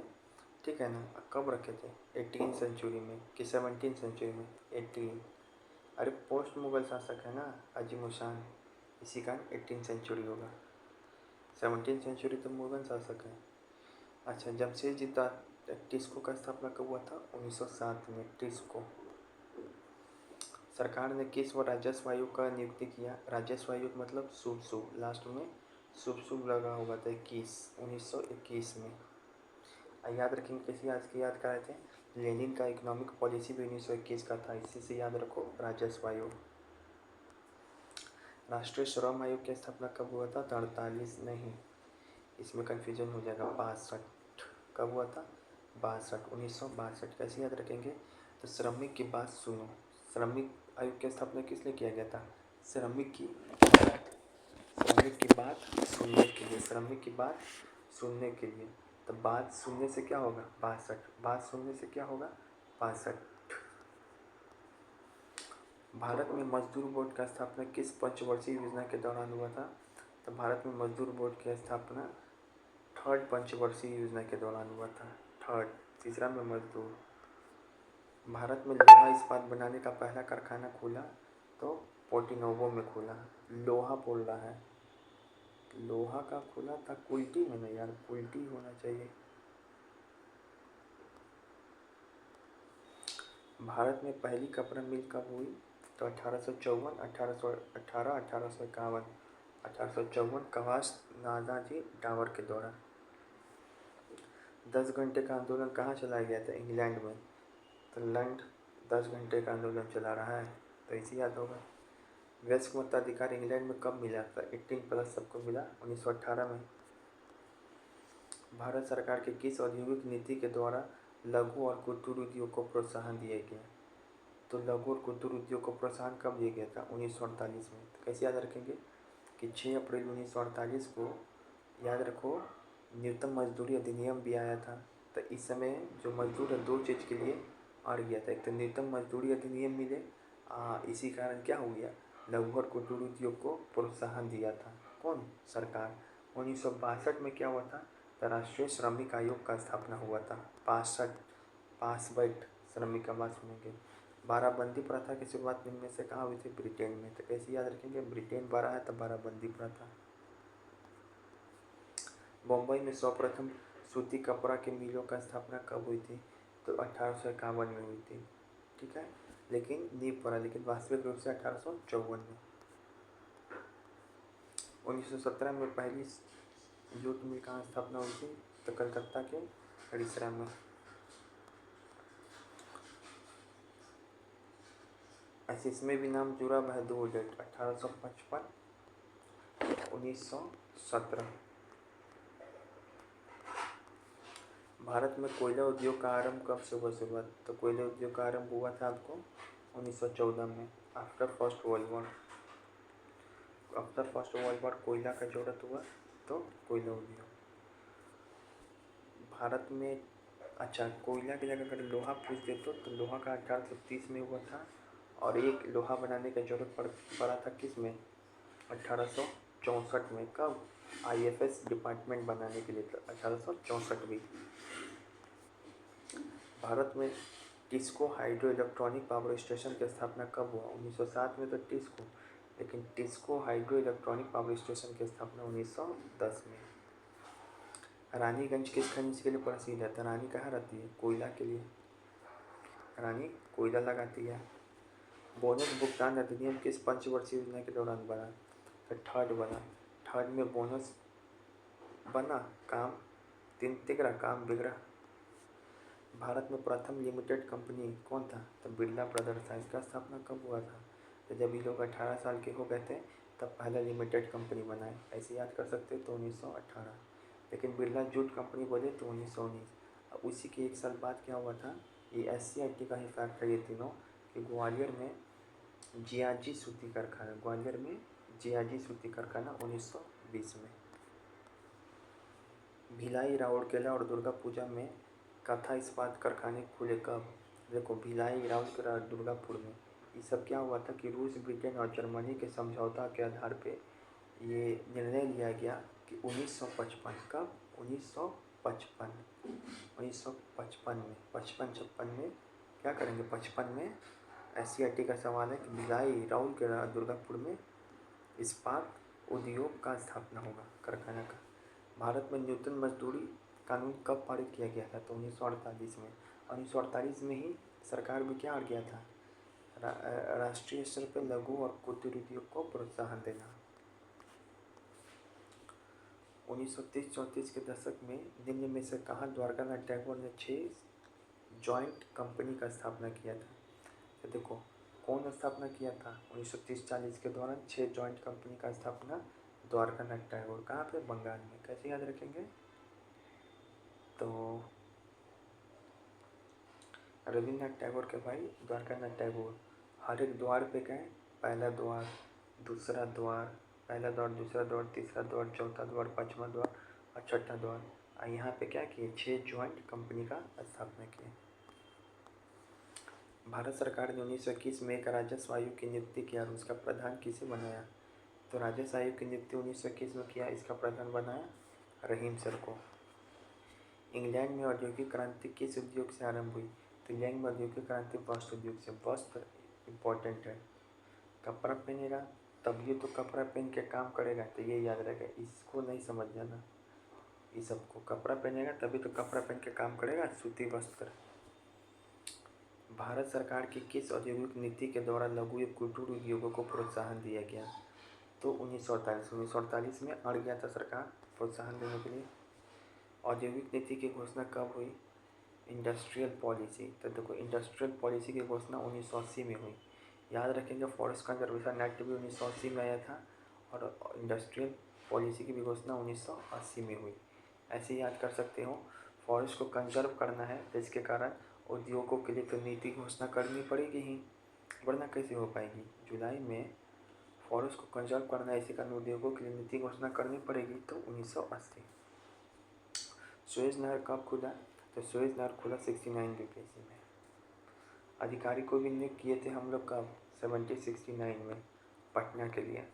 Speaker 1: ठीक है ना। कब रखे थे? 18 सेंचुरी में कि 17 सेंचुरी में? 18। अरे पोस्ट मुगल शासक है ना अजीम उसान, इसी का 18 सेंचुरी होगा, 17 सेंचुरी तो मुगल शासक है। अच्छा, जमशेदजी टिस्को का स्थापना कब हुआ था? 1907 में टिस्को। सरकार ने किस वर्ष राजस्व आयोग का नियुक्ति किया? राजस्व आयोग मतलब शुभ, लास्ट में शुभ लगा होगा, तो 1921 में। याद रखेंगे कैसे याद कराए थे? लेनिन का इकोनॉमिक पॉलिसी भी 1921 का था, इसी से याद रखो राजस्व आयोग। राष्ट्रीय श्रम आयोग की स्थापना कब हुआ था? 48 नहीं, इसमें कन्फ्यूजन हो जाएगा, 62। कब हुआ था? 1962। कैसे याद रखेंगे? तो श्रमिक की बात सुनो, श्रमिक आयोग की स्थापना किस लिए किया गया था? श्रमिक की बात सुनने के लिए, श्रमिक की बात सुनने के लिए। तो बात सुनने से क्या होगा? 62। बात सुनने से क्या होगा? 62। भारत में मजदूर बोर्ड का स्थापना किस पंचवर्षीय योजना के दौरान हुआ था? तो भारत में मजदूर बोर्ड की स्थापना 3rd पंचवर्षीय योजना के दौरान हुआ था, 3rd, तीसरा में मजदूर। भारत में लोहा इस्पात बनाने का पहला कारखाना खुला, तो पोर्टोनोवो में खुला। लोहा बोल रहा है, लोहा का खुला था कुल्टी में, नहीं यार, कुल्टी होना चाहिए। भारत में पहली कपड़ा मिल कब हुई? तो 1854, 1818, 1851। 1854 कवास नानाजी डावर के द्वारा। 10 घंटे का आंदोलन कहाँ चलाया गया था? इंग्लैंड में। तो लंड 10 घंटे का आंदोलन चला रहा है, तो इसी याद होगा। वयस्क मताधिकार इंग्लैंड में कब मिला था? 18+ सबको मिला, 1918 में। भारत सरकार की किस औद्योगिक नीति के द्वारा लघु और कुटीर उद्योग को प्रोत्साहन दिया गया? तो लघु और कुटीर उद्योग को प्रोत्साहन कब दिया गया था? 1948 में। तो कैसे याद रखेंगे कि 6 अप्रैल 1948 को, याद रखो, न्यूनतम मजदूरी अधिनियम भी आया था। तो इस समय जो मजदूर है 2 चीज़ के लिए अड़ गया था, एक तो न्यूनतम मजदूरी अधिनियम मिले, इसी कारण क्या हो गया, लघु और कुटीर उद्योग को प्रोत्साहन दिया था। कौन? सरकार। 1962 में क्या हुआ था? तो राष्ट्रीय श्रमिक आयोग का स्थापना हुआ था। 65 श्रमिक आवास सुनेंगे। बाराबंदी प्रथा की शुरुआत इनमें से कहाँ हुई थी? ब्रिटेन में। तो कैसे याद रखेंगे? ब्रिटेन 12 है तो बाराबंदी प्रथा। मुंबई में सर्वप्रथम सूती कपड़ा की मिलों का स्थापना कब हुई थी? तो 1851 में हुई थी। ठीक है, लेकिन नींव पड़ा, लेकिन वास्तविक रूप से 1854 में। 1917 में पहली जूट मिल कहाँ स्थापना हुई थी? तो कलकत्ता के हरिसरा में। ऐसे इसमें भी नाम जुड़ा हुआ है, 2 डेट 1855 1917। भारत में कोयला उद्योग का आरंभ कब से हुआ शुरुआत? तो कोयला उद्योग का आरंभ हुआ था आपको 1914 में, after first world war. After first world war कोयला का जरूरत हुआ तो कोयला उद्योग भारत में। अच्छा, कोयला की जगह अगर लोहा पूछ दे तो लोहा का 1830 में हुआ था, और एक लोहा बनाने की जरूरत पड़ा था किस में? 1864 में। कब? IFS डिपार्टमेंट बनाने के लिए 1864 में। भारत में TISCO hydro electronic power station की स्थापना कब हुआ? 1907 में तो टिस्को, लेकिन TISCO hydro electronic power station की स्थापना 1910 में। रानीगंज किस खनिज के लिए प्रसिद्ध है? तो रानी कहाँ रहती है? कोयला के लिए। रानी कोयला लगाती है। बोनस भुगतान अधिनियम किस पंचवर्षीय योजना के दौरान बना? तो थर्ड बना। थर्ड में बोनस बना, काम तिगड़ा, काम बिगड़ा। भारत में प्रथम लिमिटेड कंपनी कौन था? तो बिरला ब्रदर्स था। इसका स्थापना कब हुआ था? तो जब ये लोग 18 साल के हो गए थे तब पहला लिमिटेड कंपनी बनाए। ऐसे याद कर सकते तो 1918। लेकिन बिरला जूट कंपनी बोले तो 1919। अब उसी के 1 साल बाद क्या हुआ था? ये SCIT का ही फैक्ट है ये तीनों, कि ग्वालियर में जियाजी सूती कारखाना, ग्वालियर में जियाजी सूती कारखाना 1920 में। भिलाई, राउरकेला और दुर्गा पूजा में कथा इस्पात कारखाने खुले कब? देखो, भिलाई, राउरकेला और दुर्गापुर में ये सब क्या हुआ था कि रूस, ब्रिटेन और जर्मनी के समझौता के आधार पे ये निर्णय लिया गया कि 1955, कब? 1955 में 55-56 में क्या करेंगे? 55 में SCIT का सवाल है कि भिलाई, राउरकेला, दुर्गापुर में इस्पात उद्योग का स्थापना होगा, कारखाना का। भारत में न्यूनतम मजदूरी कानून कब पारित किया गया था? तो 1948 में। 1948 में ही सरकार में क्या आ गया था? राष्ट्रीय स्तर पर लघु और कुटीर उद्योग को प्रोत्साहन देना। 1930-34 के दशक में निम्न में से कहाँ द्वारकानाथ टैगोर ने 6 जॉइंट कंपनी का स्थापना किया था? तो देखो, कौन स्थापना किया था? 1930-40 के दौरान 6 जॉइंट कंपनी का स्थापना द्वारकानाथ टैगोर। कहाँ पे? बंगाल में। कैसे याद रखेंगे? तो रविन्द्रनाथ टैगोर के भाई द्वारकानाथ टैगोर हर एक द्वार पे गए, पहला द्वार, दूसरा द्वार, पहला द्वार, दूसरा द्वार, तीसरा द्वार, चौथा द्वार, पाँचवा द्वार और छठा द्वार। और यहाँ पे क्या किए? 6 जॉइंट कंपनी का स्थापना किए। भारत सरकार ने 1921 में एक राजस्व आयोग की नियुक्ति किया और उसका प्रधान किसे बनाया? तो राजस्व आयोग की नियुक्ति 1921 में किया, इसका प्रधान बनाया रहीम सर को। इंग्लैंड में औद्योगिक क्रांति किस उद्योग से आरंभ हुई? तो इंग्लैंड में औद्योगिक क्रांति वस्त्र उद्योग से। वस्त्र इम्पोर्टेंट है, कपड़ा पहनेगा तभी तो कपड़ा पहन के काम करेगा, तो ये याद रहेगा, इसको नहीं समझ जाना। ये सबको कपड़ा पहनेगा तभी तो कपड़ा पहन के काम करेगा, सूती वस्त्र। भारत सरकार की किस औद्योगिक नीति के द्वारा लघु एवं कुटीर उद्योगों को प्रोत्साहन दिया गया? तो 1948 में अड़ गया था सरकार प्रोत्साहन देने के लिए। औद्योगिक नीति की घोषणा कब हुई? Industrial policy. तो देखो, इंडस्ट्रियल पॉलिसी की घोषणा 1980 में हुई। याद रखेंगे, फॉरेस्ट कंजर्वेशन एक्ट भी 1980 में आया था और इंडस्ट्रियल पॉलिसी की भी घोषणा 1980 में हुई। ऐसे याद कर सकते हो, फॉरेस्ट को कंजर्व करना है तो इसके कारण उद्योगों के लिए तो नीति घोषणा करनी पड़ेगी ही, वरना कैसे हो पाएगी। जुलाई में फॉरेस्ट को कंजर्व करना है, इसी कारण उद्योगों के लिए नीति घोषणा करनी पड़ेगी, तो 1980। सुएज नहर कब खुला? तो सुएज नहर खुला 69 BC में। अधिकारी को भी नियुक्त किए थे हम लोग कब? 1769 में, पटना के लिए।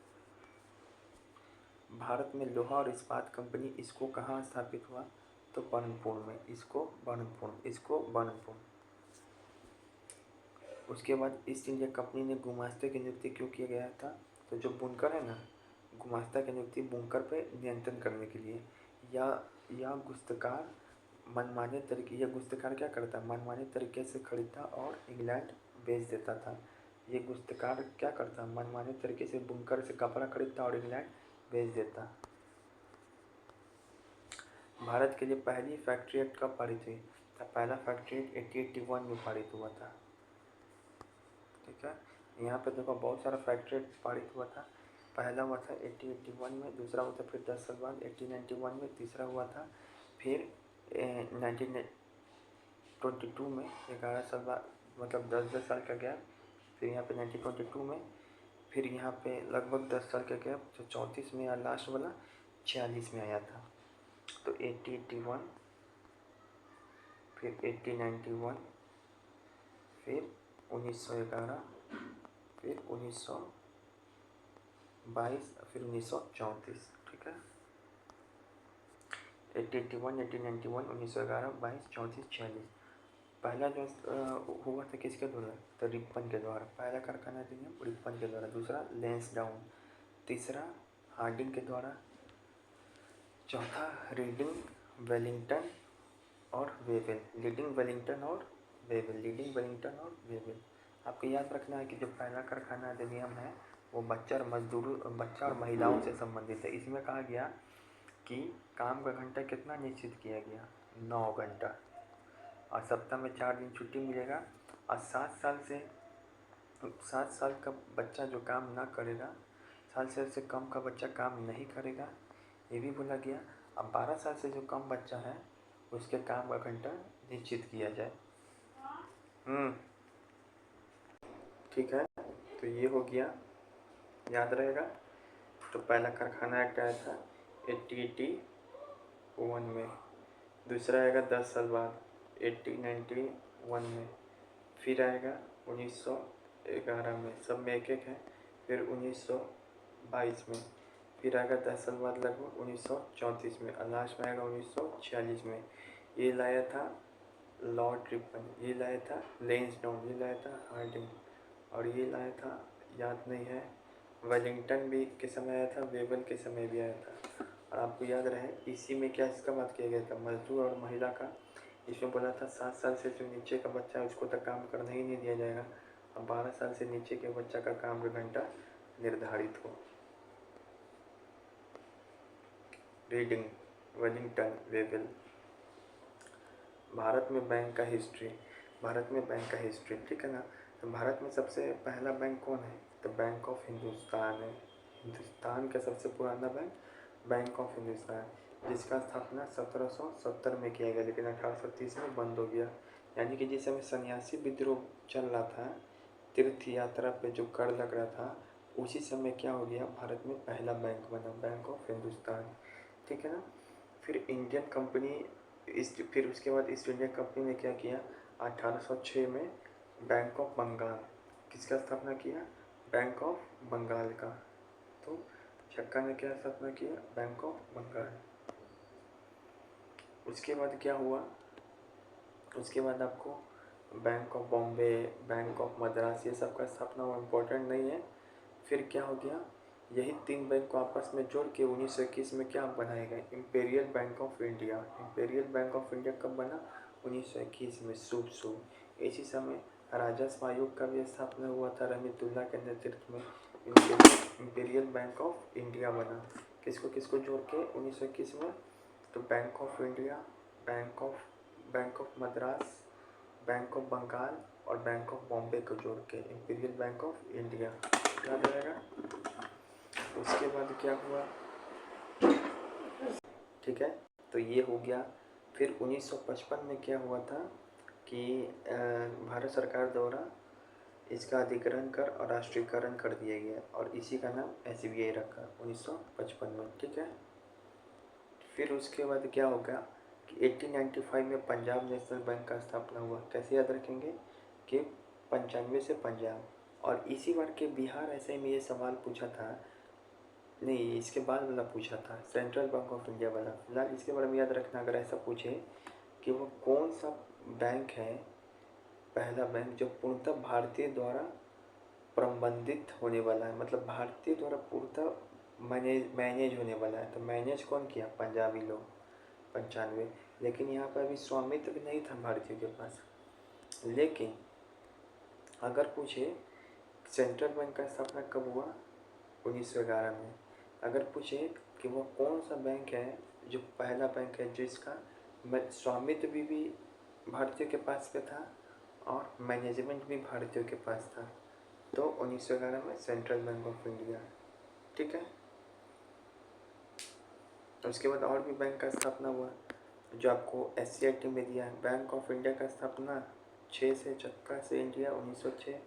Speaker 1: भारत में लोहा और इस्पात कंपनी इसको कहाँ स्थापित हुआ? तो बर्नपुर में, इसको बर्नपुर। उसके बाद ईस्ट इंडिया कंपनी ने गुमास्ते की नियुक्ति क्यों किया गया था? तो जो बुनकर है ना, गुमास्ता की नियुक्ति बुनकर पे नियंत्रण करने के लिए। या गुस्तकार मनमाने तरीके, यह गुस्तकार क्या करता? मनमाने तरीके से खरीदता और इंग्लैंड बेच देता था। ये गुस्तकार क्या करता? मनमाने तरीके से बुनकर से कपड़ा खरीदता और इंग्लैंड बेच देता। भारत के लिए पहली फैक्ट्री एक्ट कब पारित हुई? पहला फैक्ट्री एक्ट 1881 में पारित हुआ था। ठीक है, यहाँ पे देखो बहुत सारा फैक्ट्री एक्ट पारित हुआ था। पहला हुआ था 1881 में, दूसरा हुआ था फिर 10 साल बाद 1891 में, तीसरा हुआ था फिर 1922 में, 11 साल बाद, मतलब 10 साल का गैप। फिर यहाँ पे 1922 में, फिर यहाँ पे लगभग 10 साल का गैप, जो 34 में या लास्ट वाला 46 में आया था। तो 1881, फिर 1891, फिर 1911, फिर 1922, फिर 1934। ठीक है, 1881, 1891, 1911, 22, 34, 46। पहला जो हुआ था किसके द्वारा? तो रिपन के द्वारा। पहला कारखाना अधिनियम रिपन के द्वारा, दूसरा लैंसडाउन, तीसरा हार्डिंग के द्वारा, चौथा रीडिंग, वेलिंगटन और वेवेल। लीडिंग वेलिंगटन और वेवेल। आपको याद रखना है कि जो पहला कारखाना अधिनियम है वो बच्चा और महिलाओं से संबंधित है। इसमें कहा गया कि काम का घंटा कितना निश्चित किया गया? 9 घंटा, और सप्ताह में 4 दिन छुट्टी मिलेगा। और 7 साल का बच्चा जो काम ना करेगा, 7 साल से कम का बच्चा काम नहीं करेगा, ये भी बोला गया। अब 12 साल से जो कम बच्चा है उसके काम का घंटा निश्चित किया जाए। ठीक है, तो ये हो गया, याद रहेगा। तो पहला कारखाना एक्ट आया था 1881 में, दूसरा आएगा 10 साल बाद 1891 में, फिर आएगा 1911 में, सब में एक एक है, फिर 1922 में, फिर आएगा 10 साल बाद लगभग 1934 में, और लास्ट में आएगा 1946 में। ये लाया था लॉर्ड रिपन, ये लाया था लैंसडाउन, ये लाया था हार्डिंग, और ये लाया था, याद नहीं है, वेलिंगटन भी के समय आया था, वेवेल के समय भी आया था। और आपको याद रहे इसी में क्या इसका बात किया गया था? मजदूर और महिला का। इसमें बोला था 7 साल से जो नीचे का बच्चा है उसको तक काम करने ही नहीं दिया जाएगा, और 12 साल से नीचे के बच्चा का काम का घंटा निर्धारित हो। Reading, Wellington, Wavell. भारत में बैंक का हिस्ट्री, ठीक है ना। तो भारत में सबसे पहला बैंक कौन है? तो बैंक ऑफ हिंदुस्तान है। हिंदुस्तान का सबसे पुराना बैंक ऑफ हिंदुस्तान, जिसका स्थापना 1770 में किया गया, लेकिन 1830 में बंद हो गया। यानी कि जिस समय सन्यासी विद्रोह चल रहा था, तीर्थ यात्रा पे जो कर लग रहा था, उसी समय क्या हो गया, भारत में पहला बैंक बना, बैंक ऑफ हिंदुस्तान। ठीक है ना। फिर इंडियन कंपनी फिर उसके बाद ईस्ट इंडिया कंपनी ने क्या किया? 1806 में बैंक ऑफ बंगाल, किसका स्थापना किया? बैंक ऑफ बंगाल का। तो छक्का ने क्या स्थापना किया? Bank of Bengal. उसके बाद क्या हुआ? उसके बाद आपको bank of Bombay, bank of Madras, ये सब का स्थापना हुआ, इम्पोर्टेंट नहीं है। फिर क्या हो गया? यही 3 बैंक को आपस में जोड़ के 1921 में क्या बनाया गया? Imperial bank of India. Imperial bank of India कब बना? 1921 में, शुभ। इसी समय राजस्व आयोग का भी स्थापना हुआ था रहमतुल्लाह के नेतृत्व में। इंपीरियल बैंक ऑफ इंडिया बना। किसको किसको जोड़ के 1921 में? तो bank of India, bank of Madras, bank of Bengal और बैंक ऑफ बॉम्बे को जोड़ के इंपीरियल बैंक ऑफ इंडिया, याद रहेगा। उसके बाद क्या हुआ? ठीक है, तो ये हो गया। फिर 1955 में क्या हुआ था कि भारत सरकार द्वारा इसका अधिग्रहण कर और राष्ट्रीयकरण कर दिया गया, और इसी का नाम SBI रखा 1955 में। ठीक है, फिर उसके बाद क्या होगा कि 1895 में पंजाब नेशनल बैंक का स्थापना हुआ। कैसे याद रखेंगे कि 95 से पंजाब। और इसी बार के बिहार ऐसे में ये सवाल पूछा था नहीं, इसके बाद वाला पूछा था, सेंट्रल बैंक ऑफ इंडिया वाला। फिलहाल इसके बारे में याद रखना, अगर ऐसा पूछे कि वो कौन सा बैंक है, पहला बैंक जो पूर्णतः भारतीय द्वारा प्रबंधित होने वाला है, मतलब भारतीय द्वारा पूर्णतः मैनेज होने वाला है। तो मैनेज कौन किया? पंजाबी लोग, 95। लेकिन यहाँ पर अभी स्वामित्व भी नहीं था भारतीयों के पास। लेकिन अगर पूछे सेंट्रल बैंक का स्थापना कब हुआ? 1911 में। अगर पूछे कि वो कौन सा बैंक है जो पहला बैंक है जिसका स्वामित्व भी भारतीयों के पास पे था और मैनेजमेंट भी भारतीयों के पास था, तो 1911 में सेंट्रल बैंक ऑफ इंडिया। ठीक है। तो उसके बाद और भी बैंक का स्थापना हुआ जो आपको SCERT में दिया है। बैंक ऑफ इंडिया का स्थापना 6 से चक्का से इंडिया 1906।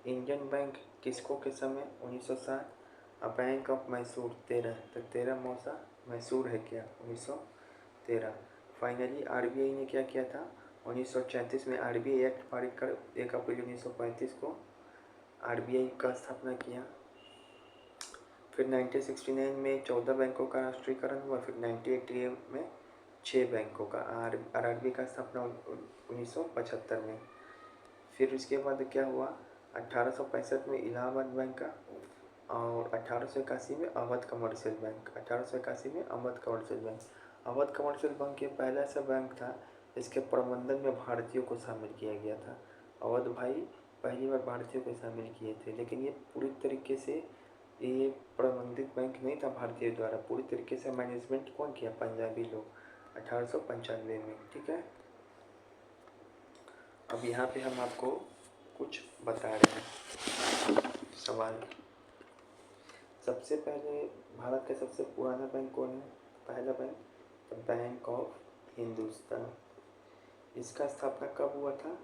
Speaker 1: इंडियन बैंक किसको के समय 1907। और बैंक ऑफ मैसूर 13, तो 13 मौसा मैसूर है क्या? 1913। फाइनली RBI ने क्या किया था? 1934 में RBI एक्ट पारित कर 1 अप्रैल 1935 को RBI का स्थापना किया। फिर 1969 में 14 बैंकों का राष्ट्रीयकरण हुआ। फिर 1988 में 6 बैंकों का। RRB का स्थापना 1975 में। फिर उसके बाद क्या हुआ? 1865 में इलाहाबाद बैंक का, और 1881 में अवध कमर्शियल बैंक। 1881 में Awadh commercial bank. Awadh commercial bank ये पहला ऐसा बैंक था इसके प्रबंधन में भारतीयों को शामिल किया गया था। अवध भाई पहली बार भारतीयों को शामिल किए थे, लेकिन ये पूरी तरीके से ये प्रबंधित बैंक नहीं था भारतीय द्वारा। पूरी तरीके से मैनेजमेंट कौन किया? पंजाबी लोग, 1895 में। ठीक है। अब यहाँ पे हम आपको कुछ बता रहे हैं सवाल। सबसे पहले भारत का सबसे पुराना बैंक कौन है? पहला बैंक, बैंक ऑफ हिंदुस्तान। इसका स्थापना कब हुआ था?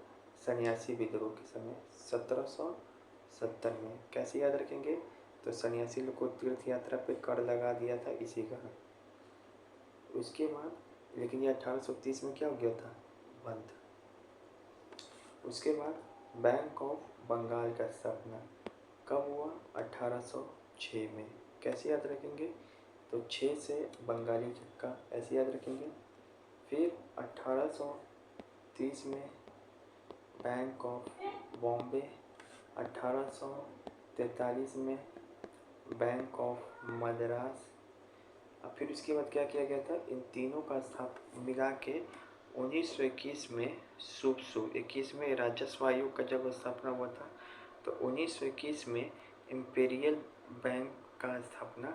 Speaker 1: सन्यासी विद्रोह के समय 1770 में। कैसे याद रखेंगे? तो सन्यासी लोग को तीर्थ यात्रा पे कर लगा दिया था इसी का। उसके बाद लेकिन ये 1830 में क्या हो गया था? बंद। उसके बाद बैंक ऑफ बंगाल का स्थापना कब हुआ? 1806 में। कैसे याद रखेंगे? तो 6 से बंगाली चक्का, ऐसे याद रखेंगे। फिर 1830 में बैंक ऑफ बॉम्बे। 1843 में बैंक ऑफ मद्रास। और फिर उसके बाद क्या किया गया था? इन तीनों का मिला के 1921 में शुभ 21 में राजस्व आयोग का जब स्थापना हुआ था, तो 1921 में इम्पीरियल बैंक का स्थापना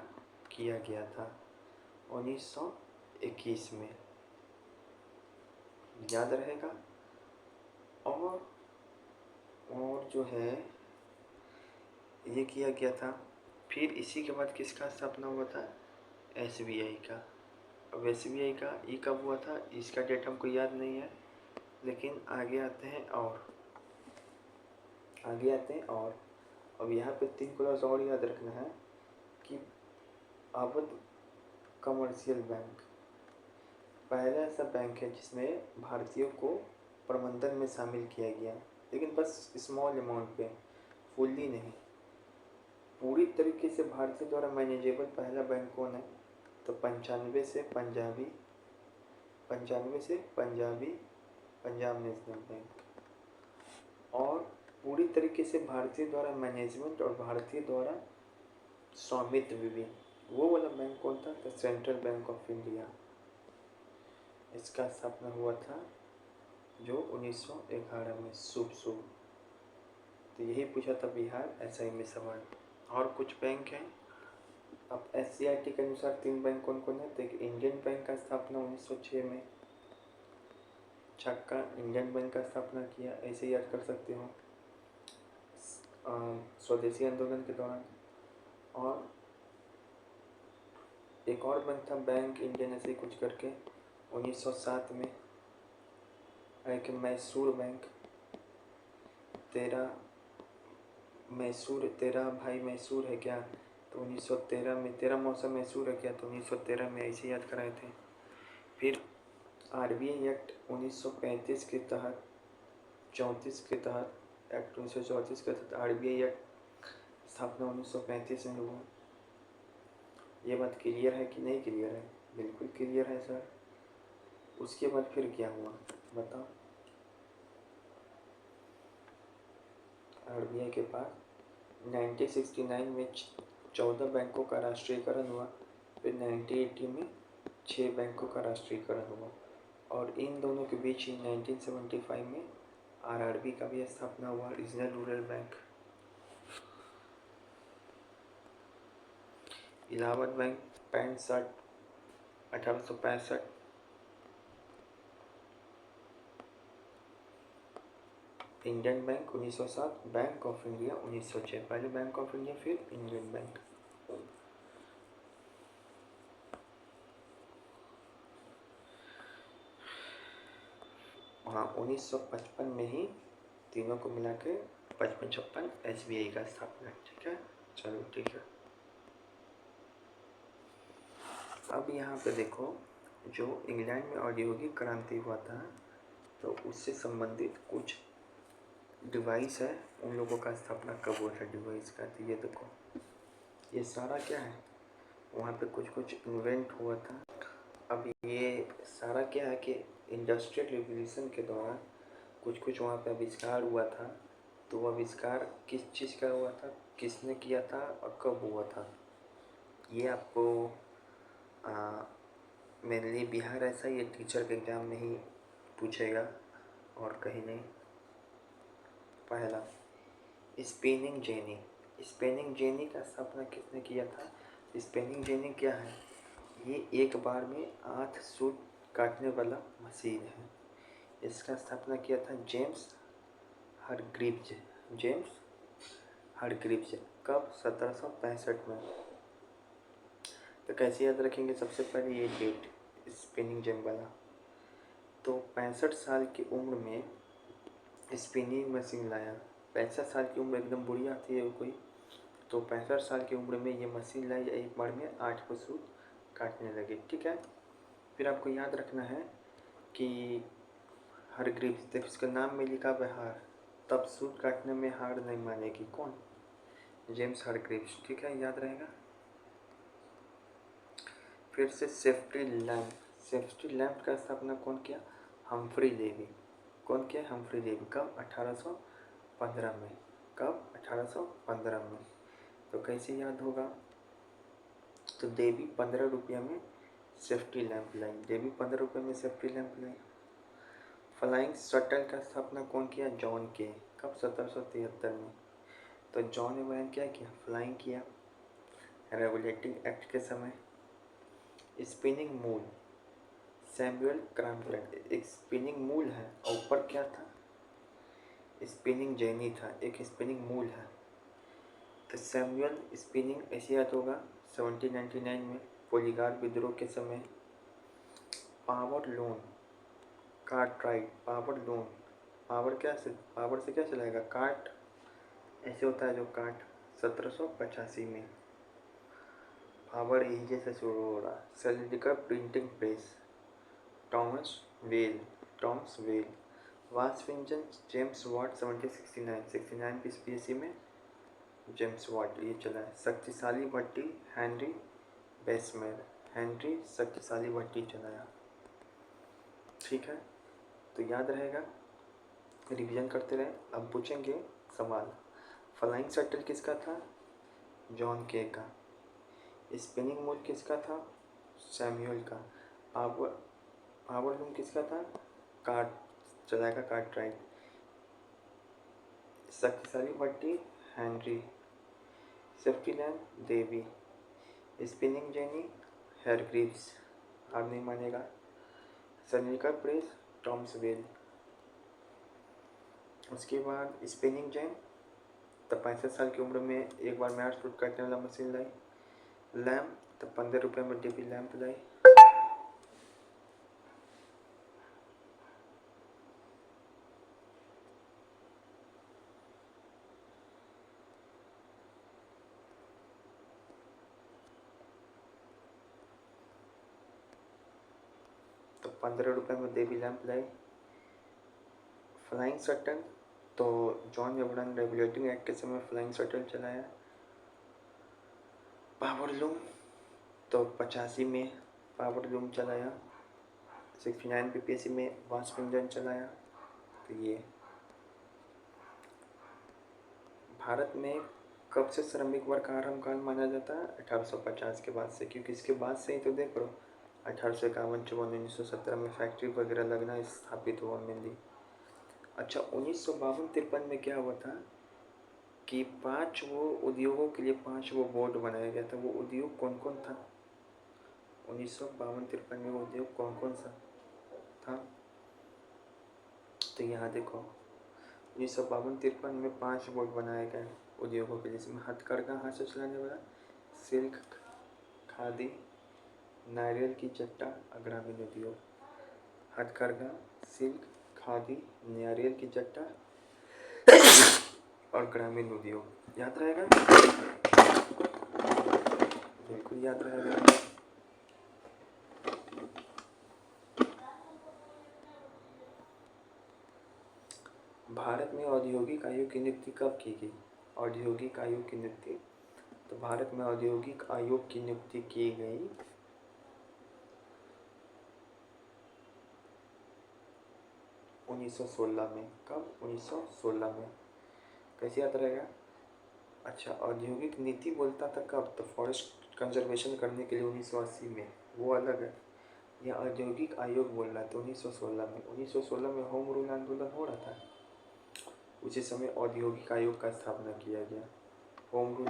Speaker 1: किया गया था। 1921 में, याद रहेगा। और जो है ये किया गया था। फिर इसी के बाद किसका स्थापना हुआ था? SBI का। अब SBI का ये कब हुआ था? इसका डेट हमको याद नहीं है, लेकिन आगे आते हैं। अब यहाँ पे 3 क्लास और याद रखना है कि अवध कमर्शियल बैंक पहला ऐसा बैंक है जिसमें भारतीयों को प्रबंधन में शामिल किया गया, लेकिन बस स्मॉल अमाउंट पे, फुल्ली नहीं। पूरी तरीके से भारतीय द्वारा मैनेजेबल पहला बैंक कौन है? तो 95 से पंजाब नेशनल बैंक। और पूरी तरीके से भारतीय द्वारा मैनेजमेंट और भारतीय द्वारा स्वामित्व भी, वो वाला बैंक कौन था? तो सेंट्रल बैंक ऑफ इंडिया। इसका स्थापना हुआ था जो 1911 में शुभ। तो यही पूछा था बिहार SI में सवाल। और कुछ बैंक हैं। अब SCERT के अनुसार 3 बैंक कौन कौन है? तो एक इंडियन बैंक का स्थापना 1906 में, छक्का इंडियन बैंक का स्थापना किया, ऐसे याद कर सकते हो, स्वदेशी आंदोलन के दौरान। और एक और बैंक था बैंक इंडियन, ऐसे कुछ करके 1907 में। एक मैसूर बैंक, 13 भाई मैसूर है क्या? तो 1913 में 13 मौसम मैसूर है क्या? तो 1913 में ऐसे याद कराए थे। फिर RBI एक्ट 1935 के तहत 34 के तहत एक्ट 1934 के तहत RBI एक्ट स्थापना 1935 में हुआ। ये बात क्लियर है कि नहीं क्लियर है? बिल्कुल क्लियर है सर। उसके बाद फिर क्या हुआ बताओ? आरबीआई के पास 1969 में 14 बैंकों का राष्ट्रीयकरण हुआ, फिर 1980 में 6 बैंकों का राष्ट्रीयकरण हुआ, और इन दोनों के बीच ही 1975 में आरआरबी का भी स्थापना हुआ, regional rural bank. Allahabad bank 1865। Indian bank 1907, bank of India 1906। पहले बैंक ऑफ इंडिया फिर इंडियन बैंक। हाँ 1955 में ही तीनों को मिला के 55-56 SBI का स्थापना। ठीक है, चलो ठीक है। अब यहाँ पे देखो, जो इंग्लैंड में औद्योगिक क्रांति हुआ था तो उससे संबंधित कुछ डिवाइस है, उन लोगों का स्थापना कब हुआ था डिवाइस का। तो ये देखो, ये सारा क्या है, वहाँ पे कुछ कुछ इन्वेंट हुआ था। अब ये सारा क्या है कि इंडस्ट्रियल रिवोल्यूशन के दौरान कुछ कुछ वहाँ पे आविष्कार हुआ था। तो वो आविष्कार किस चीज़ का हुआ था, किसने किया था और कब हुआ था, ये आपको मेरे लिए बिहार ऐसा ये टीचर के एग्जाम में ही पूछेगा और कहीं नहीं। पहला, स्पिनिंग जेनी। स्पिनिंग जेनी का स्थापना किसने किया था? स्पिनिंग जेनी क्या है? ये एक बार में 8 सूत काटने वाला मशीन है। इसका स्थापना किया था जेम्स हरग्रीव्ज। James Hargreaves. कब? 1765 में। तो कैसे याद रखेंगे? सबसे पहले ये डेट स्पिनिंग जेम वाला। तो 65 साल की उम्र में स्पिनिंग मशीन लाया। 65 साल की उम्र एकदम बुढ़िया थी है कोई, तो 65 साल की उम्र में ये मशीन लाई, एक बार में 8 को सूत काटने लगे। ठीक है, फिर आपको याद रखना है कि हरग्रीव्स, देखो इसका नाम में लिखा हुआ हार, तब सूत काटने में हार नहीं मानेगी। कौन? James Hargreaves. ठीक है, याद रहेगा। फिर से सेफ्टी लैम्प। सेफ्टी लैम्प का स्थापना कौन किया? Humphry Davy. कौन किया? Humphry Davy. कब? 1815 में। कब? 1815 में। तो कैसे याद होगा? तो देवी 15 रुपया में सेफ्टी लैम्प लाई। देवी 15 रुपये में सेफ्टी लैम्प लाई। फ्लाइंग शटल का स्थापना कौन किया? जॉन के। कब? 1773 में। तो जॉन ने वह क्या किया? फ्लाइंग किया, रेगुलेटिंग एक्ट के समय। स्पिनिंग मूल, सैमुअल क्रॉम्पटन। एक स्पिनिंग मूल है और ऊपर क्या था? स्पिनिंग जेनी था, एक स्पिनिंग मूल है। तो सैमुअल स्पिनिंग ऐसे याद होगा 1799 में पोलिगार विद्रोह के समय। Power loom, Cartwright. Power loom, power से क्या चलाएगा? काट, ऐसे होता है जो काट। 1785 में पावर एजे से शुरू हो रहा। सेलिडिका प्रिंटिंग प्रेस, टॉमस वेल। टॉमस वेल। वास्प इंजन, जेम्स वाट 1769 की स्पीसी में जेम्स वाट ये चला है। शक्तिशाली भट्टी, हेनरी बेसमेर। हेनरी शक्तिशाली भट्टी चलाया। ठीक है, तो याद रहेगा, रिवीजन करते रहे। अब पूछेंगे सवाल। फ्लाइंग शटल किसका था? जॉन के का। स्पिनिंग मूल किसका था? सैमुअल का। पावर लूम किसका था? कार्ट चलाएगा, कार्टराइट। शक्तिशाली भट्टी, हेनरी। Safety lamp, Davy. Spinning jenny, Hargreaves. हार नहीं मानेगा। सलीका प्रेस, टॉमस वेल। उसके बाद स्पिनिंग जेन, तब 65 साल की उम्र में एक बार में 8 सूट काटने वाला मशीन लाई। लैम्प, तब 15 रुपये में देवी लैम्प लाई। तो 15 रुपये में देवी लैम्प लाई। फ्लाइंग शटल, तो जॉन एवरन रेगुलेटिंग एक्ट के समय फ्लाइंग शटल चलाया। पावर लूम, तो 85 में पावर लूम चलाया, 69 PPSC में वाष्प इंजन चलाया। तो ये भारत में कब से श्रमिक वर्ग का आरंभ काल माना जाता है? 1850 के बाद से, क्योंकि इसके बाद से ही तो देख लो 1851-54 1917 में फैक्ट्री वगैरह लगना स्थापित हुआ मेनली। अच्छा, 1952-53 में क्या हुआ था कि 5 वो उद्योगों के लिए 5 वो बोर्ड बनाया गया था। वो उद्योग कौन कौन था? 1952-53 में वो उद्योग कौन कौन सा था? तो यहाँ देखो 1952-53 में 5 बोर्ड बनाए गए उद्योगों के लिए, जिसमें हथकरघा, हाथ से चलाने वाला, सिल्क, खादी, नारियल की चट्टा, ग्रामीण उद्योग। हथकरघा, सिल्क, खादी, नारियल की चट्टा और ग्रामीण उद्योग। याद रहेगा? बिल्कुल याद रहेगा। भारत में औद्योगिक आयोग की नियुक्ति कब की गई? औद्योगिक आयोग की नियुक्ति, तो भारत में औद्योगिक आयोग की नियुक्ति की गई 1916 में। कब? 1916 में। कैसे याद रहेगा? अच्छा, औद्योगिक नीति बोलता था कब? तो फॉरेस्ट कंजर्वेशन करने के लिए 1980 में, वो अलग है। यह औद्योगिक आयोग बोल रहा है तो 1916 में। 1916 में होम रूल आंदोलन हो रहा था, उसी समय औद्योगिक आयोग का स्थापना किया गया। होम रूल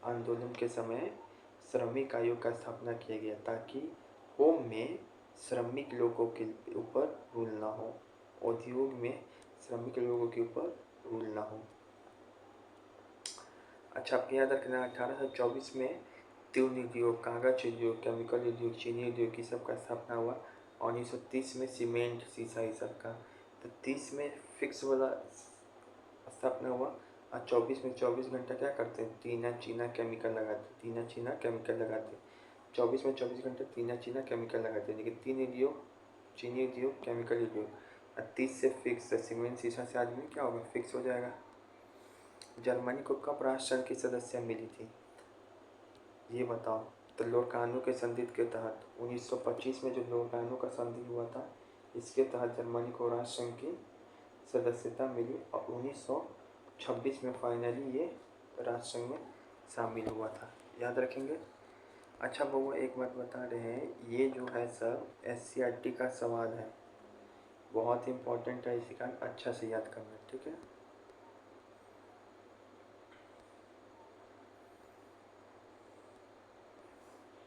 Speaker 1: आंदोलन के समय श्रमिक आयोग का स्थापना किया गया ताकि होम में श्रमिक लोगों के ऊपर रूल ना हो, उद्योग में श्रमिक लोगों के ऊपर रूल ना हो। अच्छा, आपको याद रखना 1824 में तीन उद्योग, कागज उद्योग, केमिकल उद्योग, चीनी उद्योग की सबका स्थापना हुआ। और 1930 में सीमेंट, शीशा, ये सब का। तो 30 में फिक्स वाला स्थापना हुआ। और 24 में 24 घंटा क्या करते हैं? तीना चीना केमिकल लगाते, तीना चीना केमिकल लगाते। 24 में 24 घंटे तीना चीना केमिकल लगाते, यानी कि 3 उद्योग, चीनी उद्योग, केमिकल उद्योग। और 30 से फिक्स, सीमेंट, शीशा से आदमी क्या होगा? फिक्स हो जाएगा। जर्मनी को कब राष्ट्र संघ की सदस्य मिली थी? ये बताओ। तो लोकार्नो के संधि के तहत 1925 में जो लोकार्नो का संधि हुआ था, इसके तहत जर्मनी को राष्ट्र संघ की सदस्यता मिली। और 1926 में फाइनली ये राष्ट्र संघ में शामिल हुआ था। याद रखेंगे। अच्छा बउआ, एक बात बता रहे हैं, ये जो है सब SCRT का सवाल है, बहुत इंपॉर्टेंट है, इसी कारण अच्छा से याद करना, ठीक है।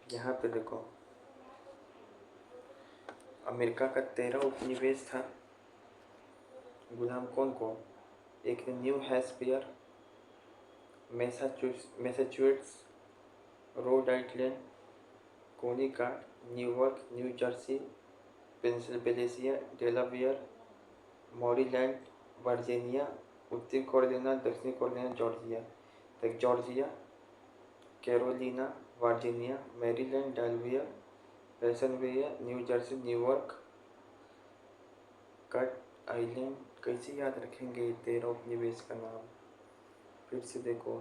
Speaker 1: यहाँ पे देखो, अमेरिका का 13 उपनिवेश था। गुलाम कौन कौन? एक New Hampshire, Massachusetts, Rhode Island, Connecticut, New York, New Jersey, Pennsylvania, Delaware, Maryland, Virginia, उत्तरी कैरोलिना, दक्षिणी कैरोलिना, जॉर्जिया। तो Georgia, Carolina, Virginia, Maryland, Delaware, Pennsylvania, New Jersey, New York, कट आइलैंड। कैसे याद रखेंगे 13 उपनिवेश का नाम? फिर से देखो,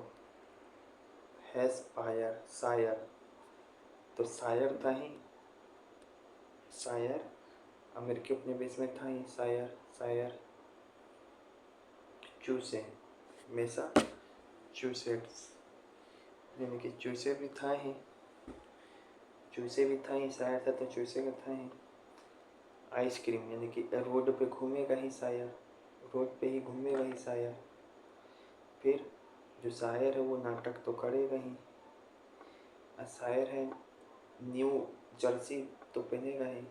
Speaker 1: हैम्पशायर, शायर, तो शायर था ही, शायर अमेरिकी उपनिवेश में था ही, शायर। चूसे, मैसाचुसेट्स, यानी कि चूसे भी था ही, शायर था तो चूसे का था ही। आइसक्रीम, यानी कि रोड पे घूमेगा ही शायर, रोड पे ही घूमेगा ही शायर। फिर जो शायर है वो नाटक तो करेगा ही, शायर है न्यू जर्सी तो पहनेगा ही,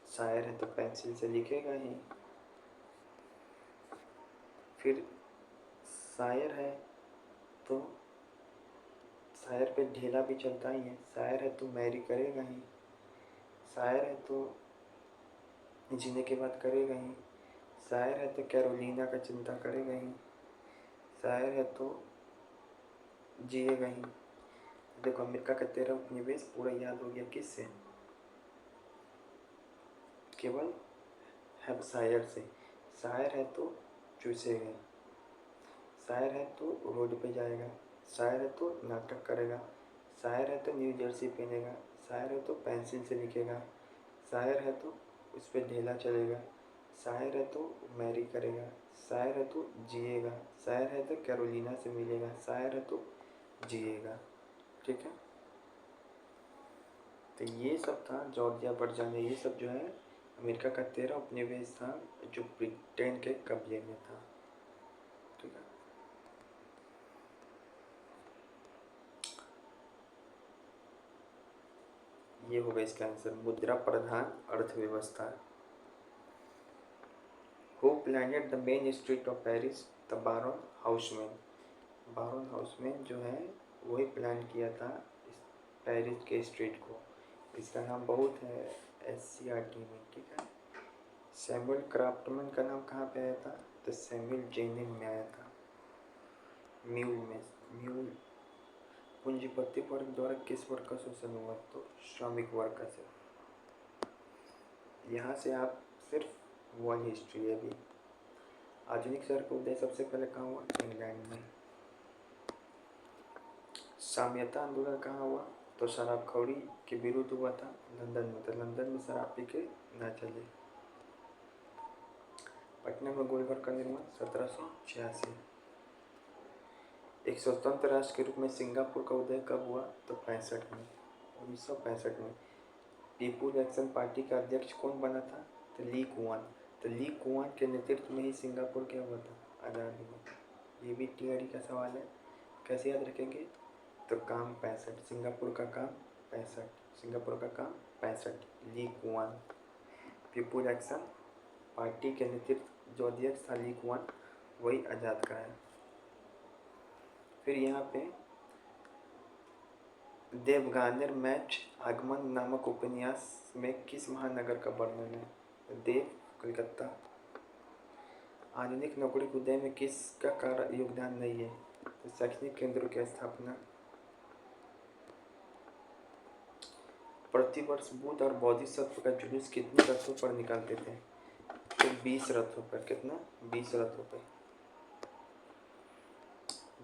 Speaker 1: शायर है तो पेंसिल से लिखेगा ही। फिर शायर है तो शायर पे ढेला भी चलता ही है, शायर है तो मैरी करेगा ही, शायर है तो जीने के बाद करेगा ही, शायर है तो कैरोलिना का चिंता करेगा ही, शायर है तो जिएगा ही। देखो, अमेरिका का 13 उपनिवेश पूरा याद हो गया किससे? केवल हैम्पशायर से। शायर है तो चूसेगा, शायर है तो रोड पे जाएगा, शायर है तो नाटक करेगा, शायर है तो न्यू जर्सी पहनेगा, शायर है तो पेंसिल से लिखेगा, शायर है तो उस पर ढेला चलेगा, शायर है तो मैरी करेगा, शायर है तो जिएगा, शायर है तो कैरोलिना से मिलेगा, शायर है तो जिएगा। ठीक है, तो ये सब था जॉर्जिया वर्जिनिया, ये सब जो है अमेरिका का 13 उपनिवेश था जो ब्रिटेन के कब्जे में था। ठीक है, ये होगा इसका आंसर। मुद्रा प्रधान अर्थव्यवस्था। Who planned the main street of Paris? The Baron Haussmann. Baron Haussmann जो है वही प्लान किया था इस पेरिस के स्ट्रीट को। इसका नाम बहुत है SCRT में। ठीक है, सैमुअल क्राफ्टमैन का नाम कहाँ पे आया था? तो सैमुअल जेनिंग में आया था, म्यूल में। म्यूल पूंजीपति वर्ग द्वारा किस वर्ग का शोषण हुआ? तो श्रमिक वर्ग का। सिर्फ यहाँ से आप सिर्फ वन हिस्ट्री है भी। आधुनिक शहर का उदय सबसे पहले कहाँ हुआ? इंग्लैंड में। साम्यता आंदोलन कहाँ हुआ? तो शराबखोरी के विरुद्ध हुआ था लंदन में। तो लंदन में शराब पी के ना चले। पटना में गोलघर का निर्माण 1786। एक स्वतंत्र राष्ट्र के रूप में सिंगापुर का उदय कब हुआ? तो 65 में, 1965 में। पीपुल एक्शन पार्टी का अध्यक्ष कौन बना था? तो ली कुआन। तो ली कुआन के नेतृत्व में ही सिंगापुर क्या हुआ था? आज़ाद हुआ था। ये भी थियरी का सवाल है, कैसे याद रखेंगे? तो काम 65, सिंगापुर का काम 65, सिंगापुर का काम 65। Lee Kuan. People action party के नेतृत्व जो अध्यक्ष था ली कुआन, वही आज़ाद कराया। फिर यहाँ पे देवगानेर मैच आगमन नामक उपन्यास में किस महानगर का वर्णन है? देव, कलकत्ता। आधुनिक नौकरी के उदय में किसका कार्य योगदान नहीं है? तो शैक्षणिक केंद्रों की स्थापना। प्रतिवर्ष बुद्ध और बोधिसत्व का जुलूस कितने रथों पर निकालते थे? तो 20 रथों पर। कितना? 20 रथों पर।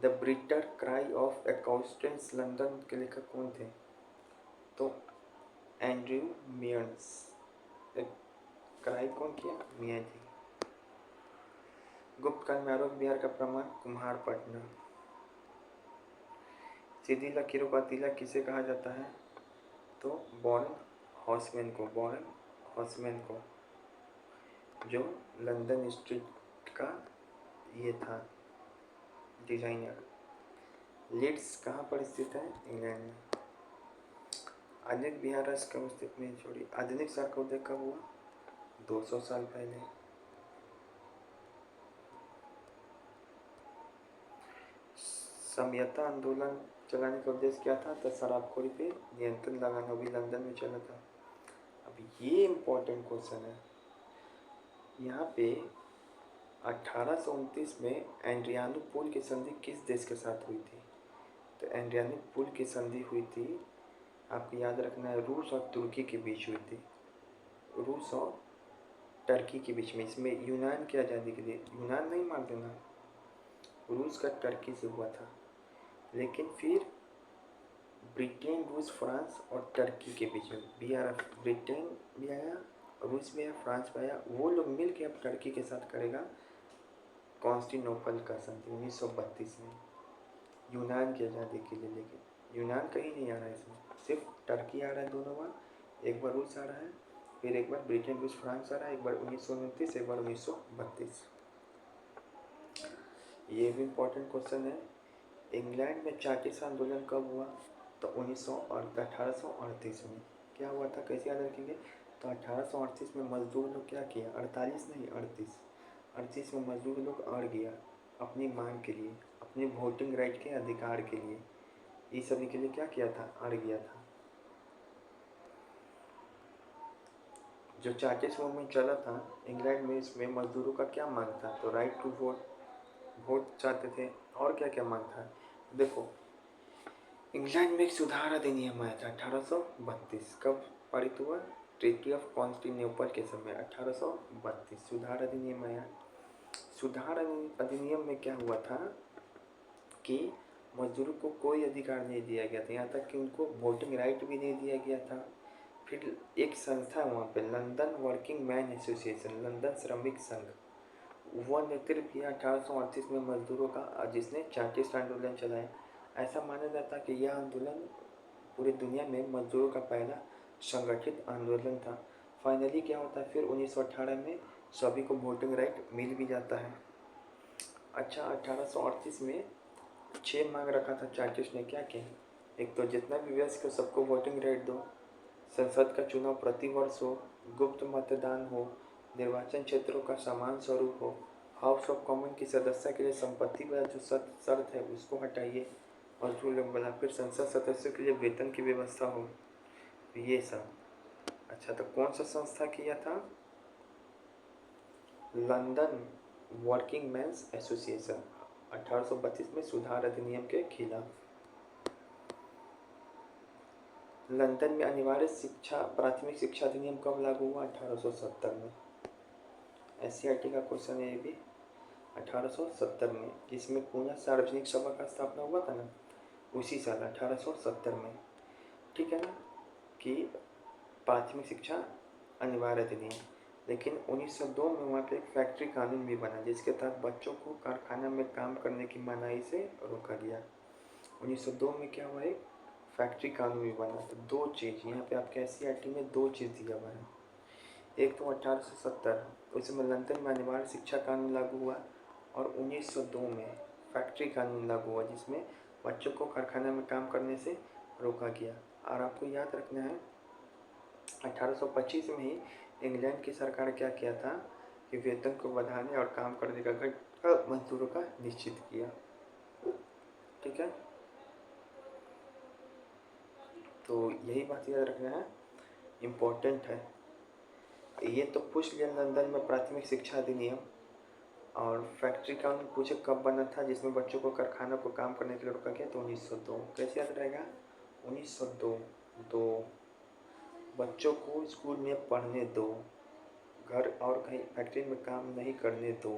Speaker 1: द ब्रिटर क्राई ऑफ अकाउस्टेंस लंदन के लेखक कौन थे? तो एंड्रयू मियर्स। क्राई कौन किया? मिया जी। गुप्त काल में आरोग्य विहार का प्रमाण कुम्हारपटना। सीधी लकीरों का तिलक किसे कहा जाता है? तो बॉरेन हॉसमैन को। बॉरेन हॉसमैन को, जो लंदन स्ट्रीट का ये था डिजाइनर। लीड्स कहाँ पर स्थित है? इंग्लैंड में। आधुनिक बिहार राष्ट्र कब अस्तित्व में छोड़ी? आधुनिक शहर का उदय कब हुआ? 200 साल पहले। साम्यता आंदोलन चलाने का उद्देश्य क्या था? तो शराबखोरी पे नियंत्रण लगाना, भी लंदन में चला था। अब ये इम्पोर्टेंट क्वेश्चन है, यहाँ पे 1829 में एड्रियानो पुल की संधि किस देश के साथ हुई थी? तो एड्रियानो पुल की संधि हुई थी, आपको याद रखना है, रूस और तुर्की के बीच हुई थी। रूस और टर्की के बीच में। इसमें यूनान की आज़ादी के लिए, यूनान नहीं मार देना, रूस का टर्की से हुआ था। लेकिन फिर ब्रिटेन, रूस, फ्रांस और टर्की के बीच में ब्रिटेन भी आया, रूस भी आया, फ्रांस भी आया। वो लोग मिल के अब टर्की के साथ करेगा कॉन्स्टेंटिनोपल का संधि 1932 में, यूनान की आज़ादी के लिए। लेकिन यूनान कहीं नहीं आ रहा है इसमें, सिर्फ टर्की आ रहा है दोनों बार। एक बार रूस आ रहा है, फिर एक बार ब्रिटेन, रूस, फ्रांस आ रहा है, एक बार 1929, एक बार 1932। ये भी इम्पोर्टेंट क्वेश्चन है। इंग्लैंड में चार्टिस्ट आंदोलन कब हुआ? तो 1838 में। क्या हुआ था, कैसे याद रखेंगे? तो 1838 में मजदूर लोग क्या किया? 48 नहीं, 38 में मजदूर लोग अड़ गया अपनी मांग के लिए, अपने वोटिंग राइट के अधिकार के लिए। इस सभी के लिए क्या किया था? अड़ गया था। जो चार्टिस्ट मूवमेंट चला था इंग्लैंड में, इसमें मजदूरों का क्या मांग था? तो राइट टू वोट चाहते थे। और क्या क्या मांग था? देखो, इंग्लैंड में एक सुधार अधिनियम आया था 1832। कब पारित हुआ? ट्रीटी ऑफ कॉन्स्टेंटिनोपल के समय 1832 सुधार अधिनियम आया। सुधार अधिनियम में क्या हुआ था कि मजदूरों को कोई अधिकार नहीं दिया गया था, यहाँ तक कि उनको वोटिंग राइट भी नहीं दिया गया था। फिर एक संस्था वहाँ पे London working man association, London श्रमिक संघ, वह नेतृत्व किया 1838 में मजदूरों का, जिसने चार्टिस्ट आंदोलन चलाया। ऐसा माना जाता कि यह आंदोलन पूरी दुनिया में मजदूरों का पहला संगठित आंदोलन था। फाइनली क्या होता है, फिर 1918 में सभी को वोटिंग राइट मिल भी जाता है। अच्छा, 1838 में 6 मांग रखा था चार्टिस्ट ने। क्या किया? एक तो जितना भी वयस्क हो सबको वोटिंग राइट दो, संसद का चुनाव प्रतिवर्ष हो, गुप्त मतदान हो, निर्वाचन क्षेत्रों का समान स्वरूप हो, हाउस ऑफ कॉमन की सदस्य के लिए संपत्ति का जो शर्त है उसको हटाइए, और जो लोग बोला फिर संसद सदस्यों के लिए वेतन की व्यवस्था हो, ये सब। अच्छा, तो कौन सा संस्था किया था? लंदन वर्किंग मैन्स एसोसिएशन, 1832 में सुधार अधिनियम के खिलाफ। लंदन में अनिवार्य शिक्षा प्राथमिक शिक्षा अधिनियम कब लागू हुआ? 1870 में। एससीईआरटी का क्वेश्चन है ये भी, 1870 में, जिसमें पूना सार्वजनिक सभा का स्थापना हुआ था ना, उसी साल 1870 में। ठीक है ना, कि प्राथमिक शिक्षा अनिवार्य अधिनियम। लेकिन 1902 में वहाँ पे एक फैक्ट्री कानून भी बना, जिसके तहत बच्चों को कारखाना में काम करने की मनाही से रोका गया। 1902 में क्या हुआ, एक फैक्ट्री कानून भी बना। तो दो चीज़ यहाँ पे आपके एससीईआरटी में दो चीज़ दिया हुआ है। एक तो 1870, उसमें लंदन में अनिवार्य शिक्षा कानून लागू हुआ, और 1902 में फैक्ट्री कानून लागू हुआ, जिसमें बच्चों को कारखाना में काम करने से रोका गया। और आपको याद रखना है 1825 में ही इंग्लैंड की सरकार क्या किया था कि वेतन को बढ़ाने और काम करने का घंटा मजदूरों का निश्चित किया। ठीक है, तो यही बात याद रखना है, इम्पोर्टेंट है। ये तो पूछ लिया लंदन में प्राथमिक शिक्षा अधिनियम, और फैक्ट्री कानून पूछे कब बना था जिसमें बच्चों को कारखाना को काम करने के लिए रोका गया, तो 1902। कैसे याद रहेगा? 1902। दो, बच्चों को स्कूल में पढ़ने दो, घर और कहीं फैक्ट्री में काम नहीं करने दो,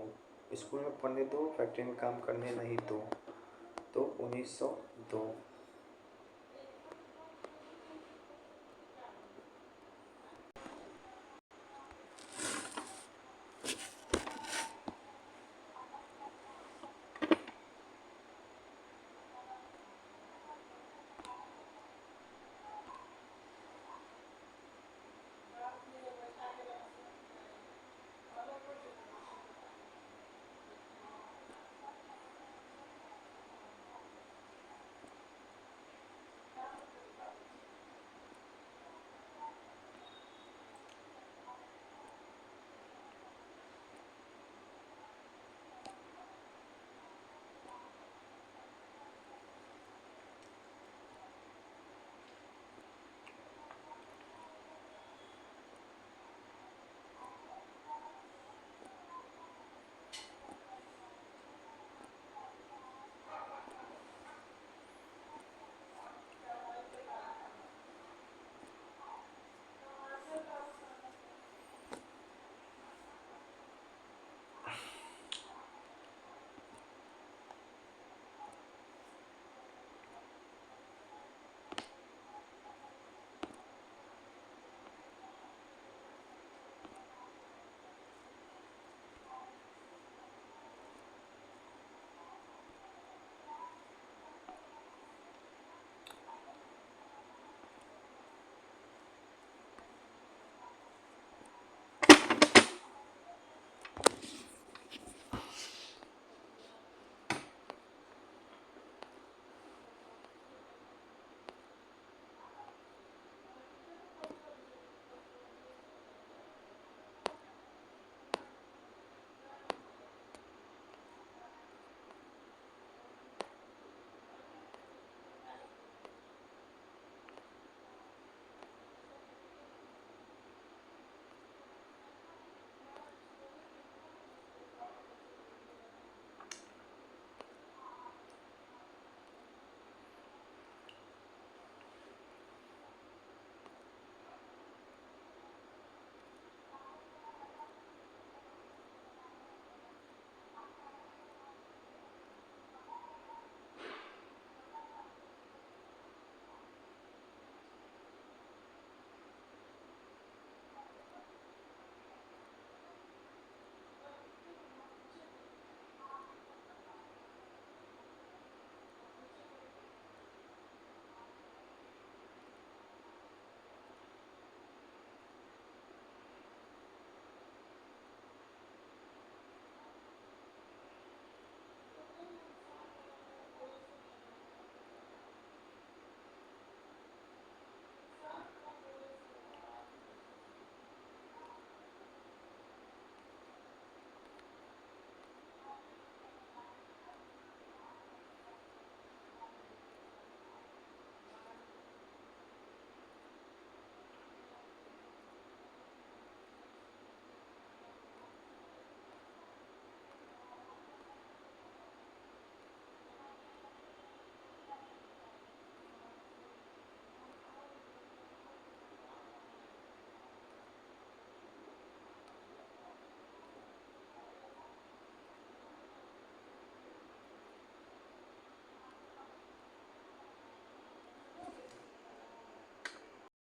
Speaker 1: स्कूल में पढ़ने दो, फैक्ट्री में काम करने नहीं दो, तो 1902।